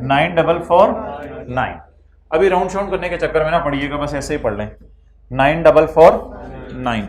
9449। अभी राउंड शाउंड करने के चक्कर में ना पढ़िएगा, बस ऐसे ही पढ़ लें। 9449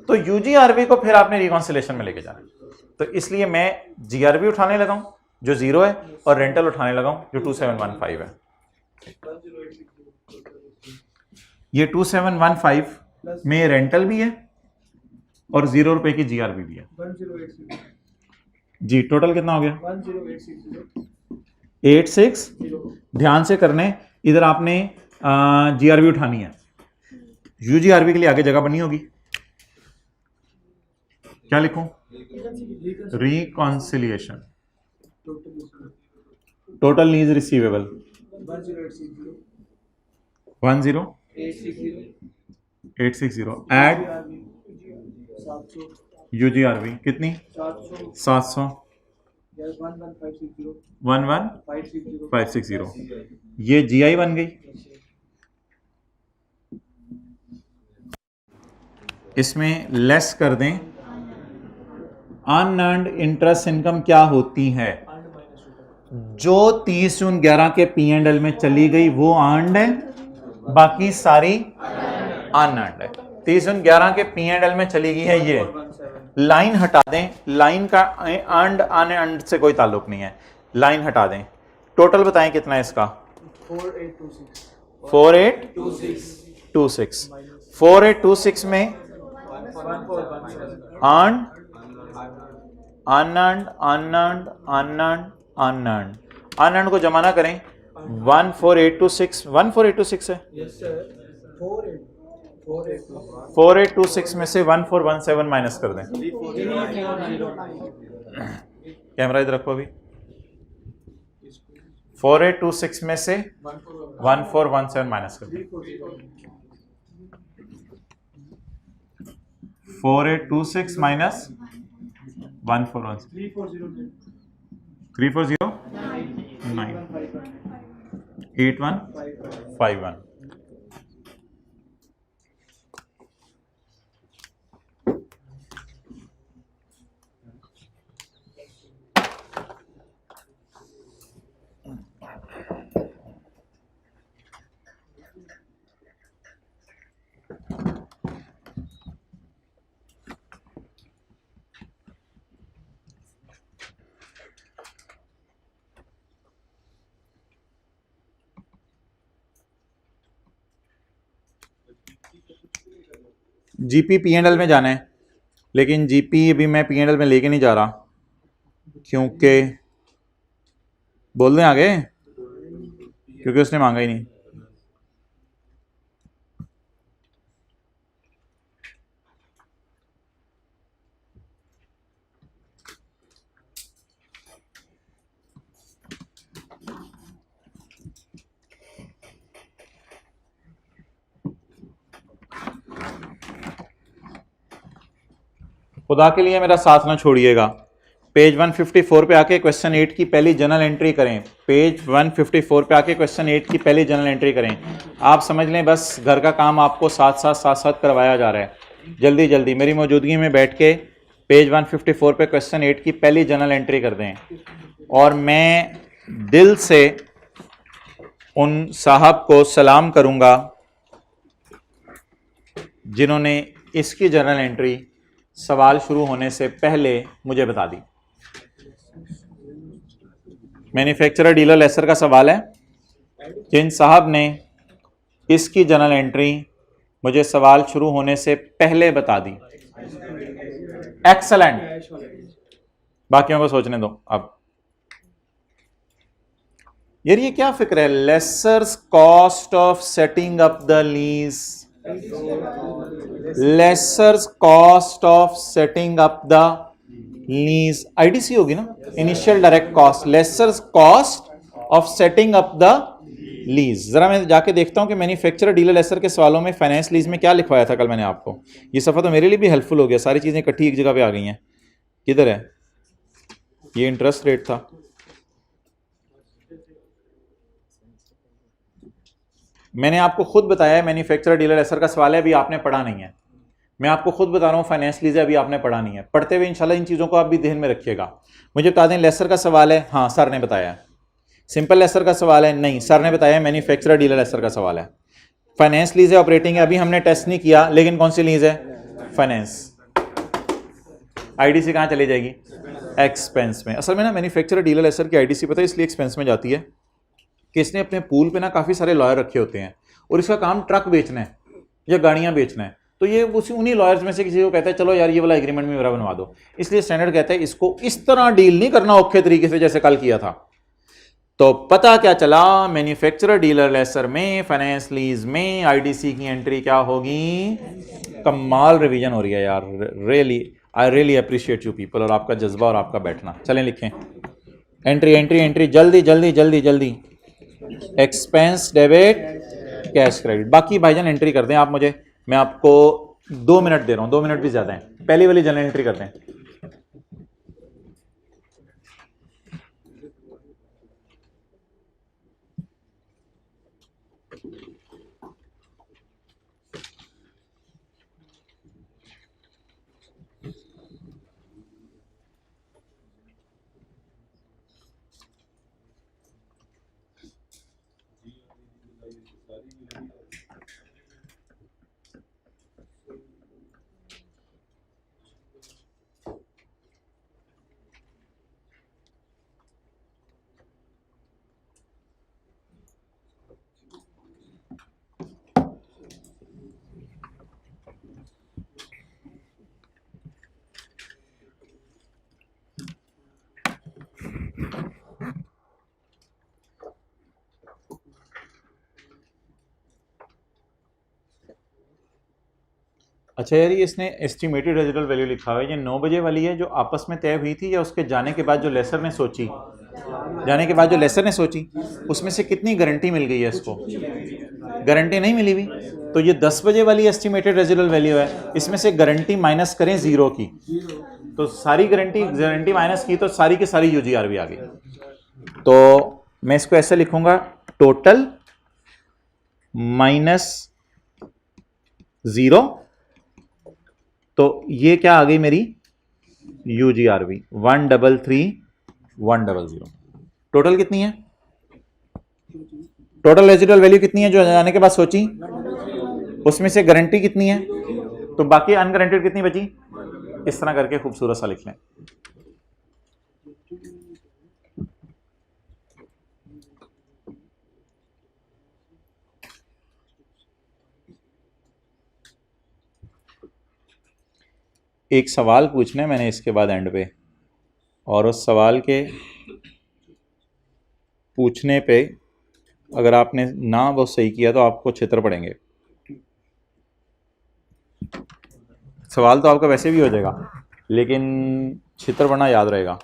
तो यूजीआरबी को फिर आपने रिकॉन्सिलेशन में लेके जाना है। तो इसलिए मैं जीआरबी उठाने लगा हूं जो 0 है और रेंटल उठाने लगा हूं जो 2715 है। ये 2715 में रेंटल भी है और 0 रुपए की जीआरबी भी है। जी टोटल कितना हो गया? 86। ध्यान से करने, इधर आपने जीआरबी उठानी है, यूजीआरबी के लिए आगे जगह बनी होगी, क्या लिखूं? Reconciliation. Total lease receivable 10860 add UGRV कितनी? 700 11560। ये जीआई बन गई। इसमें लेस कर दें, अनअर्न्ड इंटरेस्ट इनकम क्या होती है? जो 30 जून 11 के P&L में चली गई वो अर्न्ड है, बाकी सारी अनअर्न्ड है। 30 जून 11 के P&L में चली गई है, ये लाइन हटा दें, लाइन का अर्न्ड अनअर्न्ड से कोई ताल्लुक नहीं है, लाइन हटा दें। टोटल बताएं कितना है इसका? 4826। 4826 में earned unearned unearned unearned unearned unearned को जमा ना करें, 14826 14826 है। 4826 में से 1417 माइनस कर दें। कैमरा इधर रखो अभी। 4826 में से 1417 माइनस कर दें। 4826 माइनस 1417 3409 8151। जीपी P&L में जाना है, लेकिन जीपी अभी मैं P&L में लेके नहीं जा रहा, क्योंकि बोल दें आगे, क्योंकि उसने मांगा ही नहीं। खुदा के लिए मेरा साथ ना छोड़िएगा। पेज 154 पे आके क्वेश्चन 8 की पहली जनरल एंट्री करें। पेज 154 पे आके क्वेश्चन 8 की पहली जनरल एंट्री करें। आप समझ लें बस घर का काम आपको साथ साथ करवाया जा रहा है। जल्दी जल्दी मेरी मौजूदगी में बैठ के पेज 154 पे क्वेश्चन 8 की पहली जनरल एंट्री कर दें। और मैं दिल से उन साहब को सलाम करूंगा जिन्होंने इसकी जनरल एंट्री सवाल शुरू होने से पहले मुझे बता दी। मैन्युफैक्चरर डीलर लेसर का सवाल है, जिन साहब ने इसकी जनरल एंट्री मुझे सवाल शुरू होने से पहले बता दी। एक्सेलेंट, बाकियों को सोचने दो। अब यार ये क्या फिक्र है? Lessors cost of setting up the lease, lessors cost of setting up the lease, IDC होगी ना, initial direct cost, lessors cost of setting up the lease. जरा मैं जाके देखता हूं कि मैन्युफैक्चरर डीलर लेसर के सवालों में फाइनेंस लीज में क्या लिखवाया था कल मैंने आपको। ये सफा तो मेरे लिए भी हेल्पफुल हो गया, सारी चीजें इकट्ठी एक जगह पे आ गई हैं। किधर है ये? इंटरेस्ट रेट था, मैंने आपको खुद बताया है। मैन्युफैक्चरर डीलर लेसर का सवाल है, अभी आपने पढ़ा नहीं है। मैं आपको खुद बता रहा हूँ फाइनेंस लीज है, अभी आपने पढ़ा नहीं है। पढ़ते हुए इंशाल्लाह इन चीज़ों को आप भी ध्यान में रखिएगा। मुझे बता दें लेसर का सवाल है, हाँ सर ने बताया। सिंपल लेसर का सवाल है, नहीं सर ने बताया। मैन्युफैक्चरर डीलर लेसर का सवाल है। फाइनेंस लीज है, ऑपरेटिंग है, अभी हमने टेस्ट नहीं किया, लेकिन कौन सी लीज है? फाइनेंस। आईडीसी कहाँ चली जाएगी? एक्सपेंस में। असल में ना मैन्युफैक्चरर डीलर लेसर की आईडीसी पता है इसलिए एक्सपेंस में जाती है कि इसने अपने पूल पे ना काफ़ी सारे लॉयर रखे होते हैं और इसका काम ट्रक बेचना है या गाड़ियाँ बेचना है, तो ये उसी उन्हीं लॉयर्स में से किसी को कहता है चलो यार ये वाला एग्रीमेंट में मेरा बनवा दो। इसलिए स्टैंडर्ड कहता है इसको इस तरह डील नहीं करना औखे तरीके से जैसे कल किया था। तो पता क्या चला, मैन्युफैक्चरर डीलर लेसर में, फाइनेंस लीज में आईडीसी की एंट्री क्या होगी? कमाल रिवीजन हो रही है यार, really I really appreciate you people, और आपका जज्बा और आपका बैठना। चलें लिखें एंट्री एंट्री एंट्री, जल्दी जल्दी जल्दी जल्दी। Expense debit cash credit. बाकी भाईजान एंट्री कर दें आप मुझे, मैं आपको 2 मिनट दे रहा हूं, 2 मिनट भी ज्यादा है। पहली वाली जनरल एंट्री कर दें। अच्छा यार, ये इसने एस्टिमेटेड रेजिडुअल वैल्यू लिखा हुआ है, ये 9 बजे वाली है जो आपस में तय हुई थी या उसके जाने के बाद जो लेसर ने सोची? जाने के बाद जो लेसर ने सोची उसमें से कितनी गारंटी मिल गई है इसको? गारंटी नहीं मिली हुई। तो ये 10 बजे वाली एस्टिमेटेड रेजिडुअल वैल्यू है, इसमें से गारंटी माइनस करें 0 की, तो सारी गारंटी माइनस की तो सारी की सारी यूजीआर भी आ गई। तो मैं इसको ऐसे लिखूंगा, टोटल माइनस 0, तो ये क्या आ गई मेरी? यूजीआरबी 133,100। टोटल कितनी है? टोटल रेजिडुअल वैल्यू कितनी है जो जाने के बाद सोची? उसमें से गारंटी कितनी है, तो बाकी अनगारंटेड कितनी बची? इस तरह करके खूबसूरत सा लिख लें। एक सवाल पूछना है मैंने इसके बाद एंड पे, और उस सवाल के पूछने पे अगर आपने ना वो सही किया तो आपको छितर पड़ेंगे। सवाल तो आपका वैसे भी हो जाएगा लेकिन छितर पड़ना याद रहेगा।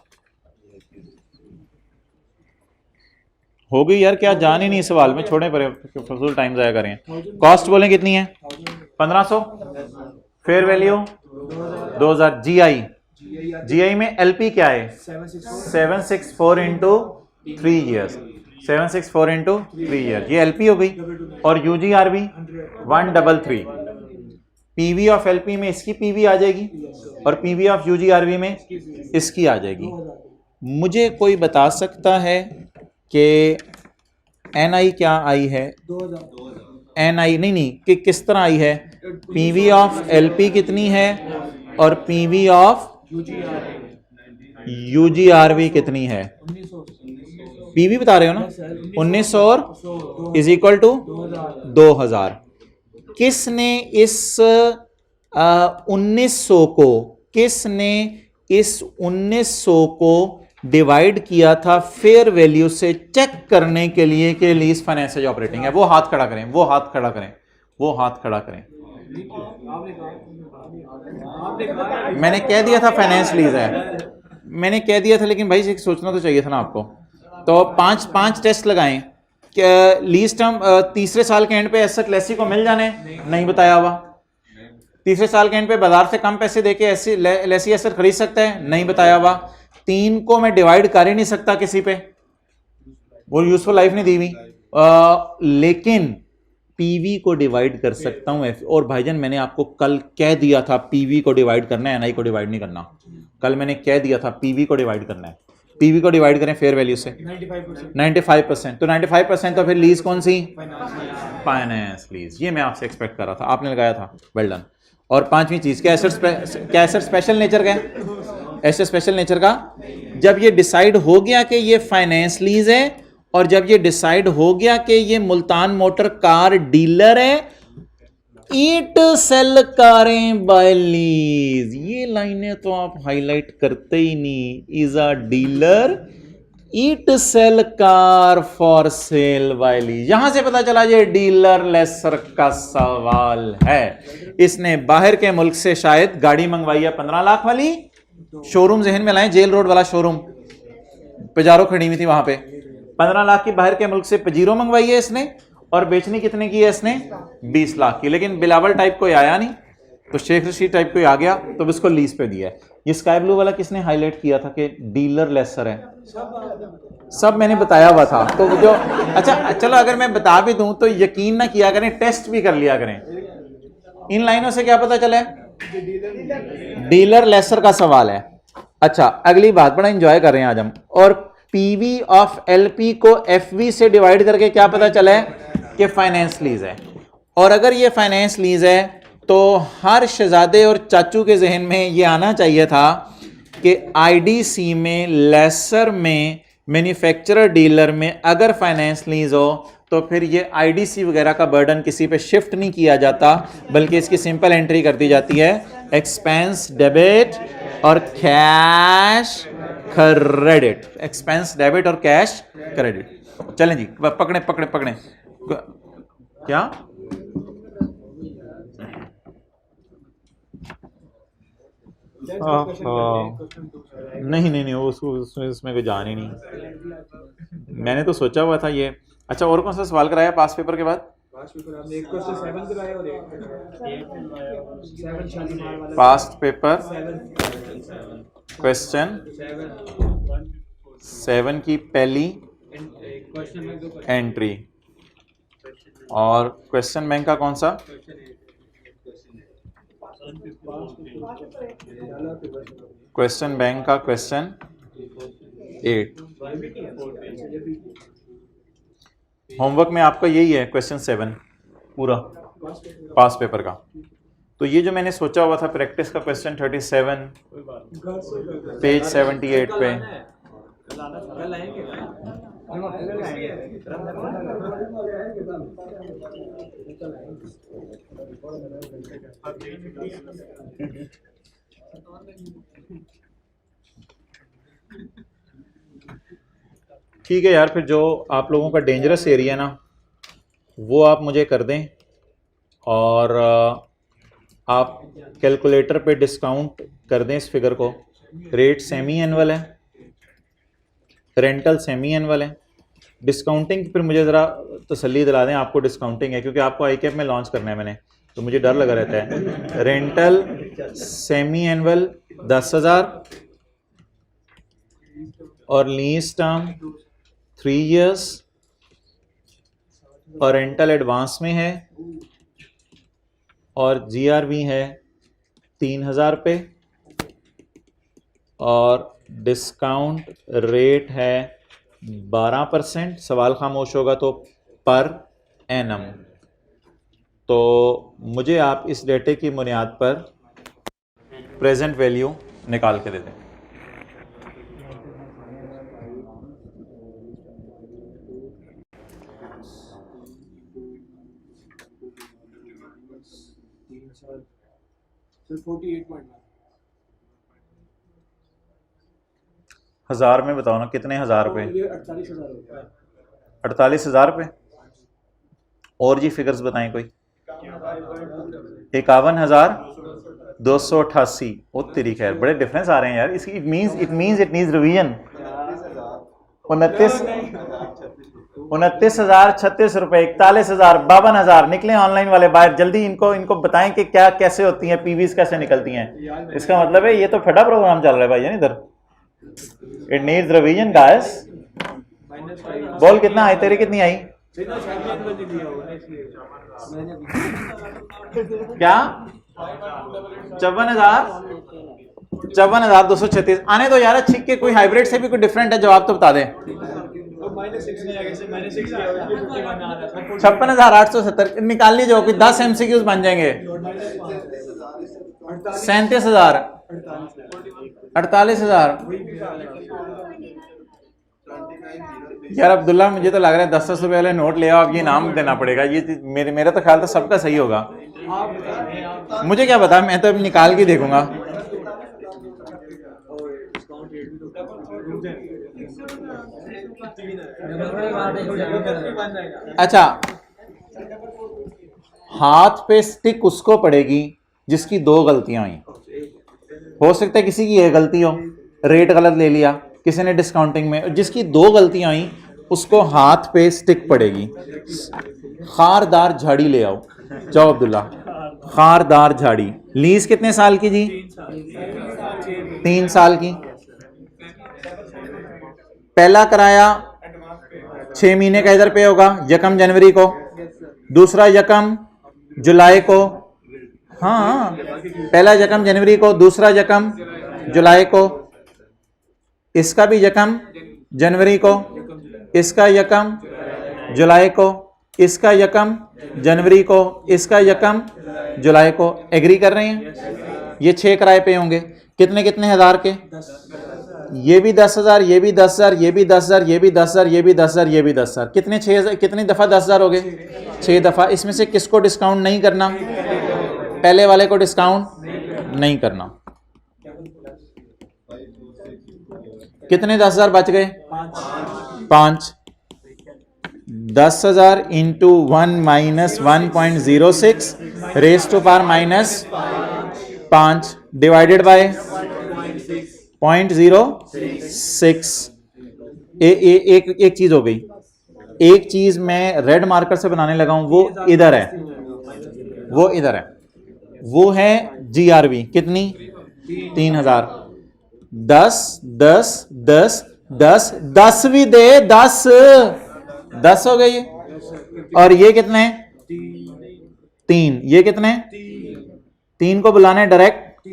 हो गई यार, क्या जान ही नहीं सवाल में, छोड़े परे फजूल टाइम ज़ाया करें। कॉस्ट बोलें कितनी है? 1500। Fair value 2000। जीआई में एलपी क्या है? 764 इंटू 3 ईयर्स, 764 इंटू 3 ईयर, ये एलपी हो गई। और यूजीआरबी 133। पीवी ऑफ एलपी में इसकी पीवी आ जाएगी और पीवी ऑफ यूजीआरबी में इसकी आ जाएगी। मुझे कोई बता सकता है कि एनआई क्या आई है? एनआई नहीं कि किस तरह आई है? पीवी ऑफ एलपी कितनी है और पीवी ऑफ यूजीआरबी कितनी है? पीवी बता रहे हो ना, 1900 और इज इक्वल टू 2000। किसने इस 1900 को, किसने इस 1900 को डिवाइड किया था फेयर वैल्यू से चेक करने के लिए कि लीज फाइनेंस ऑपरेटिंग है? वो हाथ खड़ा करें, वो हाथ खड़ा करें, वो हाथ खड़ा करें। मैंने कह दिया था फाइनेंस लीज है, मैंने कह दिया था, लेकिन भाई सोचना तो चाहिए था ना आपको। तो पांच टेस्ट लगाएं। लीज टर्म तीसरे साल के एंड पे एसेट लेसी को मिल जाने, नहीं बताया हुआ। तीसरे साल के एंड पे बाजार से कम पैसे देके ऐसी लेसी एसेट खरीद सकता है, नहीं बताया हुआ। 3 को मैं डिवाइड कर ही नहीं सकता किसी पे, वो यूजफुल लाइफ नहीं दी हुई, लेकिन पीवी को डिवाइड कर सकता हूं। और भाईजान मैंने आपको कल कह दिया था पीवी को डिवाइड करना है, एनआई को डिवाइड नहीं करना। कल मैंने कह दिया था पीवी को डिवाइड करना है। पीवी को डिवाइड करें फेयर वैल्यू से 95%। तो 95% तो फिर लीज कौन सी? Finance lease. ये मैं आपसे एक्सपेक्ट कर रहा था, आपने लगाया था, वेल डन। और पांचवी चीज क्या एसेट स्पेशल नेचर का है? एसेट स्पेशल नेचर का जब ये डिसाइड हो गया कि ये फाइनेंस लीज है और जब ये डिसाइड हो गया कि ये मुल्तान मोटर कार डीलर है, ईट सेल कारें बाय लीज, ये लाइनें तो आप हाईलाइट करते ही नहीं। Is a dealer, it sell car for sale by lease. यहां से पता चला ये डीलर लेसर का सवाल है। इसने बाहर के मुल्क से शायद गाड़ी मंगवाई है 15 लाख वाली, शोरूम जहन में लाएं, जेल रोड वाला शोरूम, पजारो खड़ी हुई थी वहां पे, 15 लाख की बाहर के मुल्क से पजीरो मंगवाई है इसने, और बेचनी कितने की है इसने? 20 लाख की। लेकिन बिलावल टाइप कोई आया नहीं, तो शेख रशीद टाइप कोई आ गया, तो इसको लीज पे दिया है। ये स्काई ब्लू वाला किसने हाईलाइट किया था कि डीलर लेसर है? सब मैंने बताया हुआ था। तो जो अच्छा चलो अगर मैं बता भी दूं तो यकीन ना किया करें, टेस्ट भी कर लिया करें। इन लाइनों से क्या पता चला है? डीलर लेसर का सवाल है। अच्छा अगली बात, बड़ा एंजॉय कर रहे हैं आज हम। और पीवी ऑफ एलपी को एफवी से डिवाइड करके क्या पता चला है? कि फाइनेंस लीज है। और अगर ये फाइनेंस लीज है तो हर शहजादे और चाचू के जहन में ये आना चाहिए था कि आईडीसी में, लेसर में, मैन्युफैक्चरर डीलर में अगर फाइनेंस लीज हो तो फिर ये आईडीसी वगैरह का बर्डन किसी पे शिफ्ट नहीं किया जाता, बल्कि इसकी सिंपल एंट्री कर दी जाती है, एक्सपेंस डेबिट और कैश क्रेडिट। एक्सपेंस डेबिट और कैश क्रेडिट। चलें जी, पकड़े पकड़े पकड़े। क्या नहीं नहीं नहीं, उसको इसमें कोई जान ही नहीं। मैंने तो सोचा हुआ था ये। अच्छा और कौन सा सवाल कराया पास पेपर के बाद? पास्ट पेपर क्वेश्चन 7 की पहली एंट्री, और क्वेश्चन बैंक का कौन सा? क्वेश्चन बैंक का क्वेश्चन 8। होमवर्क में आपका यही है क्वेश्चन 7 पूरा पास पेपर का। तो ये जो मैंने सोचा हुआ था प्रैक्टिस का क्वेश्चन 37 पेज 78 पे, ठीक है यार। फिर जो आप लोगों का डेंजरस एरिया ना वो आप मुझे कर दें, और आप कैलकुलेटर पे डिस्काउंट कर दें इस फिगर को। रेट सेमी एनुअल है, रेंटल सेमी एनुअल है। डिस्काउंटिंग फिर मुझे ज़रा तसल्ली दिला दें, आपको डिस्काउंटिंग है क्योंकि आपको आई कैप में लॉन्च करना है मैंने, तो मुझे डर लगा रहता है। रेंटल सेमी एनुअल 10,000 और लीज टर्म 3 years, और रेंटल एडवांस में है, और जीआरवी है 3,000 पे, और डिस्काउंट रेट है 12%। सवाल खामोश होगा तो पर एनम। तो मुझे आप इस डेटे की बुनियाद पर प्रेजेंट वैल्यू निकाल के दे दें। हजार में बताओ ना कितने हजार रुपए? 48,000 रुपये। और जी फिगर्स बताएं कोई? 51,288। ओ तेरी खैर, बड़े डिफरेंस आ रहे हैं यार इसकी। It means revision. 29,036 रुपए, 41,000, 52,000 निकले ऑनलाइन वाले बाहर। जल्दी इनको बताएं कि क्या कैसे होती हैं, पीवीज कैसे निकलती हैं। इसका मतलब है ये तो फटा प्रोग्राम चल रहा है भाई है इधर। It needs revision guys. बोल कितना आई तेरी, कितनी आई? क्या 54,236 आने दो यार। अच्छी के कोई हाइब्रिड से भी कोई डिफरेंट है, जवाब तो बता दे। 56,870 निकाल लीजिए, 10 MCQs बन जाएंगे। 37,000, 48,000। यार अब्दुल्ला, मुझे तो लग रहा है 10-10 रुपए वाले नोट ले आओ, अब ये नाम देना पड़ेगा। ये मेरा तो ख्याल था सबका सही होगा। मुझे क्या पता, मैं तो अब निकाल के देखूंगा। अच्छा, हाथ पे स्टिक उसको पड़ेगी जिसकी 2 गलतियां हुई। हो सकता है किसी की एक गलती हो, रेट गलत ले लिया किसी ने डिस्काउंटिंग में, जिसकी 2 गलतियां हुई उसको हाथ पे स्टिक पड़ेगी। खारदार झाड़ी ले आओ, जाओ अब्दुल्ला। खारदार झाड़ी, लीज कितने साल की जी? 3 साल की। पहला किराया 6 महीने का इधर पे होगा, यकम जनवरी को, दूसरा यकम जुलाई को। हाँ, पहला यकम जनवरी को, दूसरा यकम जुलाई को, इसका भी यकम जनवरी को, इसका यकम जुलाई को, इसका यकम जनवरी को, इसका यकम जुलाई को। एग्री कर रहे हैं? ये 6 किराए पे होंगे। कितने कितने हजार के? ये भी 10,000, ये भी 10,000, ये भी 10,000, ये भी 10,000, ये भी 10,000, ये भी 10,000। कितने 6,000, कितनी दफा 10,000 हो गए? 6 दफा। इसमें से किसको डिस्काउंट नहीं करना? पहले वाले को डिस्काउंट नहीं करना। कितने 10,000 बच गए? 5। 10,000 into 1 minus 1.06 raise to power minus 5 divided by 0.06। एक चीज हो गई। एक चीज मैं रेड मार्कर से बनाने लगा हूं, वो इधर है, वो इधर है, वो है GRV। कितनी? 3,000। 10 10 10 10 10 भी दे, 10 हो गई। और ये कितने? 3। ये कितने? 3 को बुलाने डायरेक्ट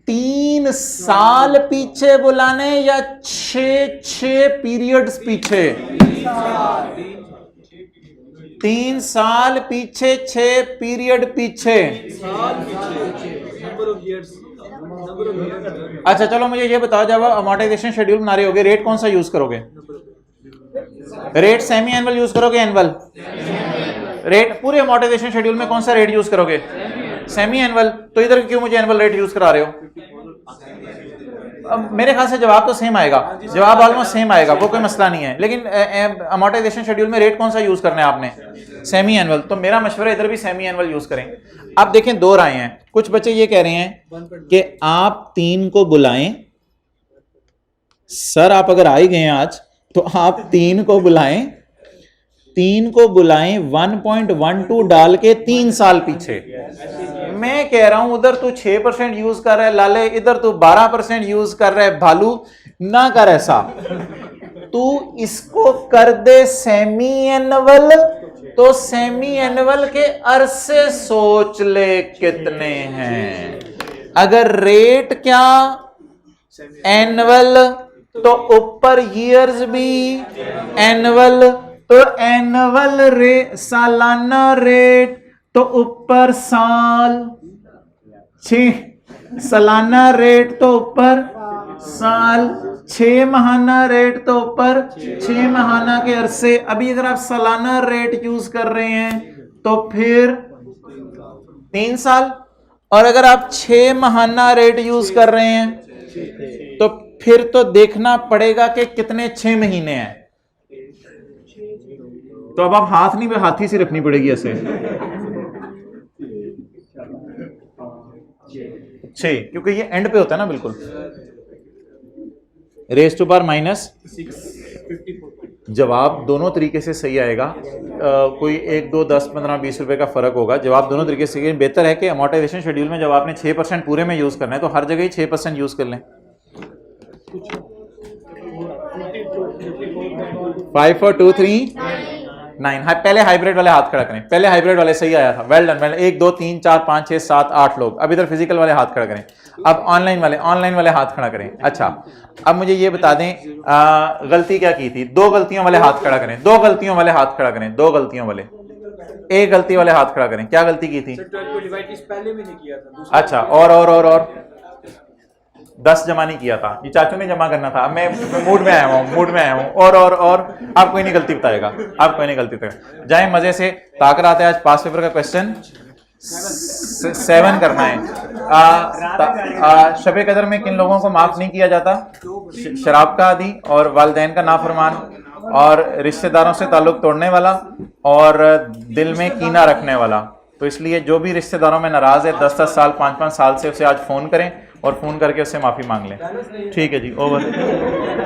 3 साल पीछे बुलाने या 6 पीरियड्स पीछे? 3 साल पीछे, 6 पीरियड पीछे। अच्छा चलो मुझे ये बताओ, जब अमोर्टाइजेशन शेड्यूल बना रहे होगे, रेट कौन सा यूज करोगे? रेट सेमी एनुअल यूज करोगे, एनुअल? रेट पूरे अमोर्टाइजेशन शेड्यूल में कौन सा रेट यूज करोगे? Semi annual. तो इधर क्यों मुझे एनुअल रेट यूज करा रहे हो? अब मेरे ख्याल से जवाब तो सेम आएगा, जवाब ऑलमोस्ट सेम आएगा, वो कोई मसला नहीं है। लेकिन अमोर्टाइजेशन शेड्यूल में रेट कौन सा यूज करना है आपने? Semi annual. तो मेरा मशवरा इधर भी सेमी एनुअल यूज करें। आप देखें 2 राय हैं। कुछ बच्चे ये कह रहे हैं कि आप 3 को बुलाएं। सर आप अगर आ ही गए आज तो आप 3 को बुलाएं, 3 को बुलाएं 1.12 डाल के 3 साल पीछे। मैं कह रहा हूं उधर तू 6% यूज कर रहा है लाले, इधर तू 12% यूज कर रहा है भालू। ना कर ऐसा, तू इसको कर दे सेमी एनुअल। तो सेमी एनुअल के अरसे सोच ले कितने हैं। अगर रेट क्या एनुअल तो ऊपर ईयर्स भी एनुअल, तो एनुअल रेट सालाना रेट तो ऊपर साल 6, सालाना रेट तो ऊपर साल 6, माहाना रेट तो ऊपर 6 माहाना के अरसे। अभी अगर आप सालाना रेट यूज कर रहे हैं तो फिर 3 साल, और अगर आप 6 माहाना रेट यूज कर रहे हैं तो फिर तो देखना पड़ेगा कि कितने 6 महीने हैं। तो अब आप हाथ नहीं, हाथी से रखनी पड़ेगी ऐसे 6, क्योंकि ये एंड पे होता है ना बिल्कुल। Raise to power minus 6। जवाब दोनों तरीके से सही आएगा। कोई 1, 2, 10, 15, 20 रुपए का फर्क होगा। जवाब दोनों तरीके से बेहतर है कि अमोर्टाइजेशन शेड्यूल में जब आपने 6% पूरे में यूज करना है तो हर जगह ही 6% यूज कर लें। 5 4 2 3 9। हाँ, पहले हाइब्रिड वाले हाथ खड़ा करें, पहले हाइब्रिड वाले सही आया था, वेल डन, वेल। 1 2 3 4 5 6 7 8 लोग। अब इधर फिजिकल वाले हाथ खड़ा करें। अब ऑनलाइन वाले हाथ खड़ा करें। अच्छा, अब मुझे ये बता दें गलती क्या की थी। 2 गलतियों वाले हाथ खड़ा करें, 2 गलतियों वाले हाथ खड़ा करें, 2 गलतियों वाले। एक गलती वाले हाथ खड़ा करें। क्या गलती की थी? पहले भी नहीं किया था। अच्छा, और 10 जमा नहीं किया था, ये चाचू ने जमा करना था। अब मैं मूड में आया हूँ। और आप कोई नहीं गलती बताएगा, आप कोई नहीं गलती बताएगा। जाए मजे से। ताकर आता है आज पास पेपर का क्वेश्चन 7 करना है। शबे कदर में किन लोगों को माफ नहीं किया जाता? शराब का आदी, और वालिदैन का नाफरमान, और रिश्तेदारों से ताल्लुक तोड़ने वाला, और दिल में कीना रखने वाला। तो इसलिए जो भी रिश्तेदारों में नाराज है 10-10 साल 5-5 साल से, उसे आज फोन करें और फोन करके उससे माफी मांग लें। ठीक है जी, ओवर।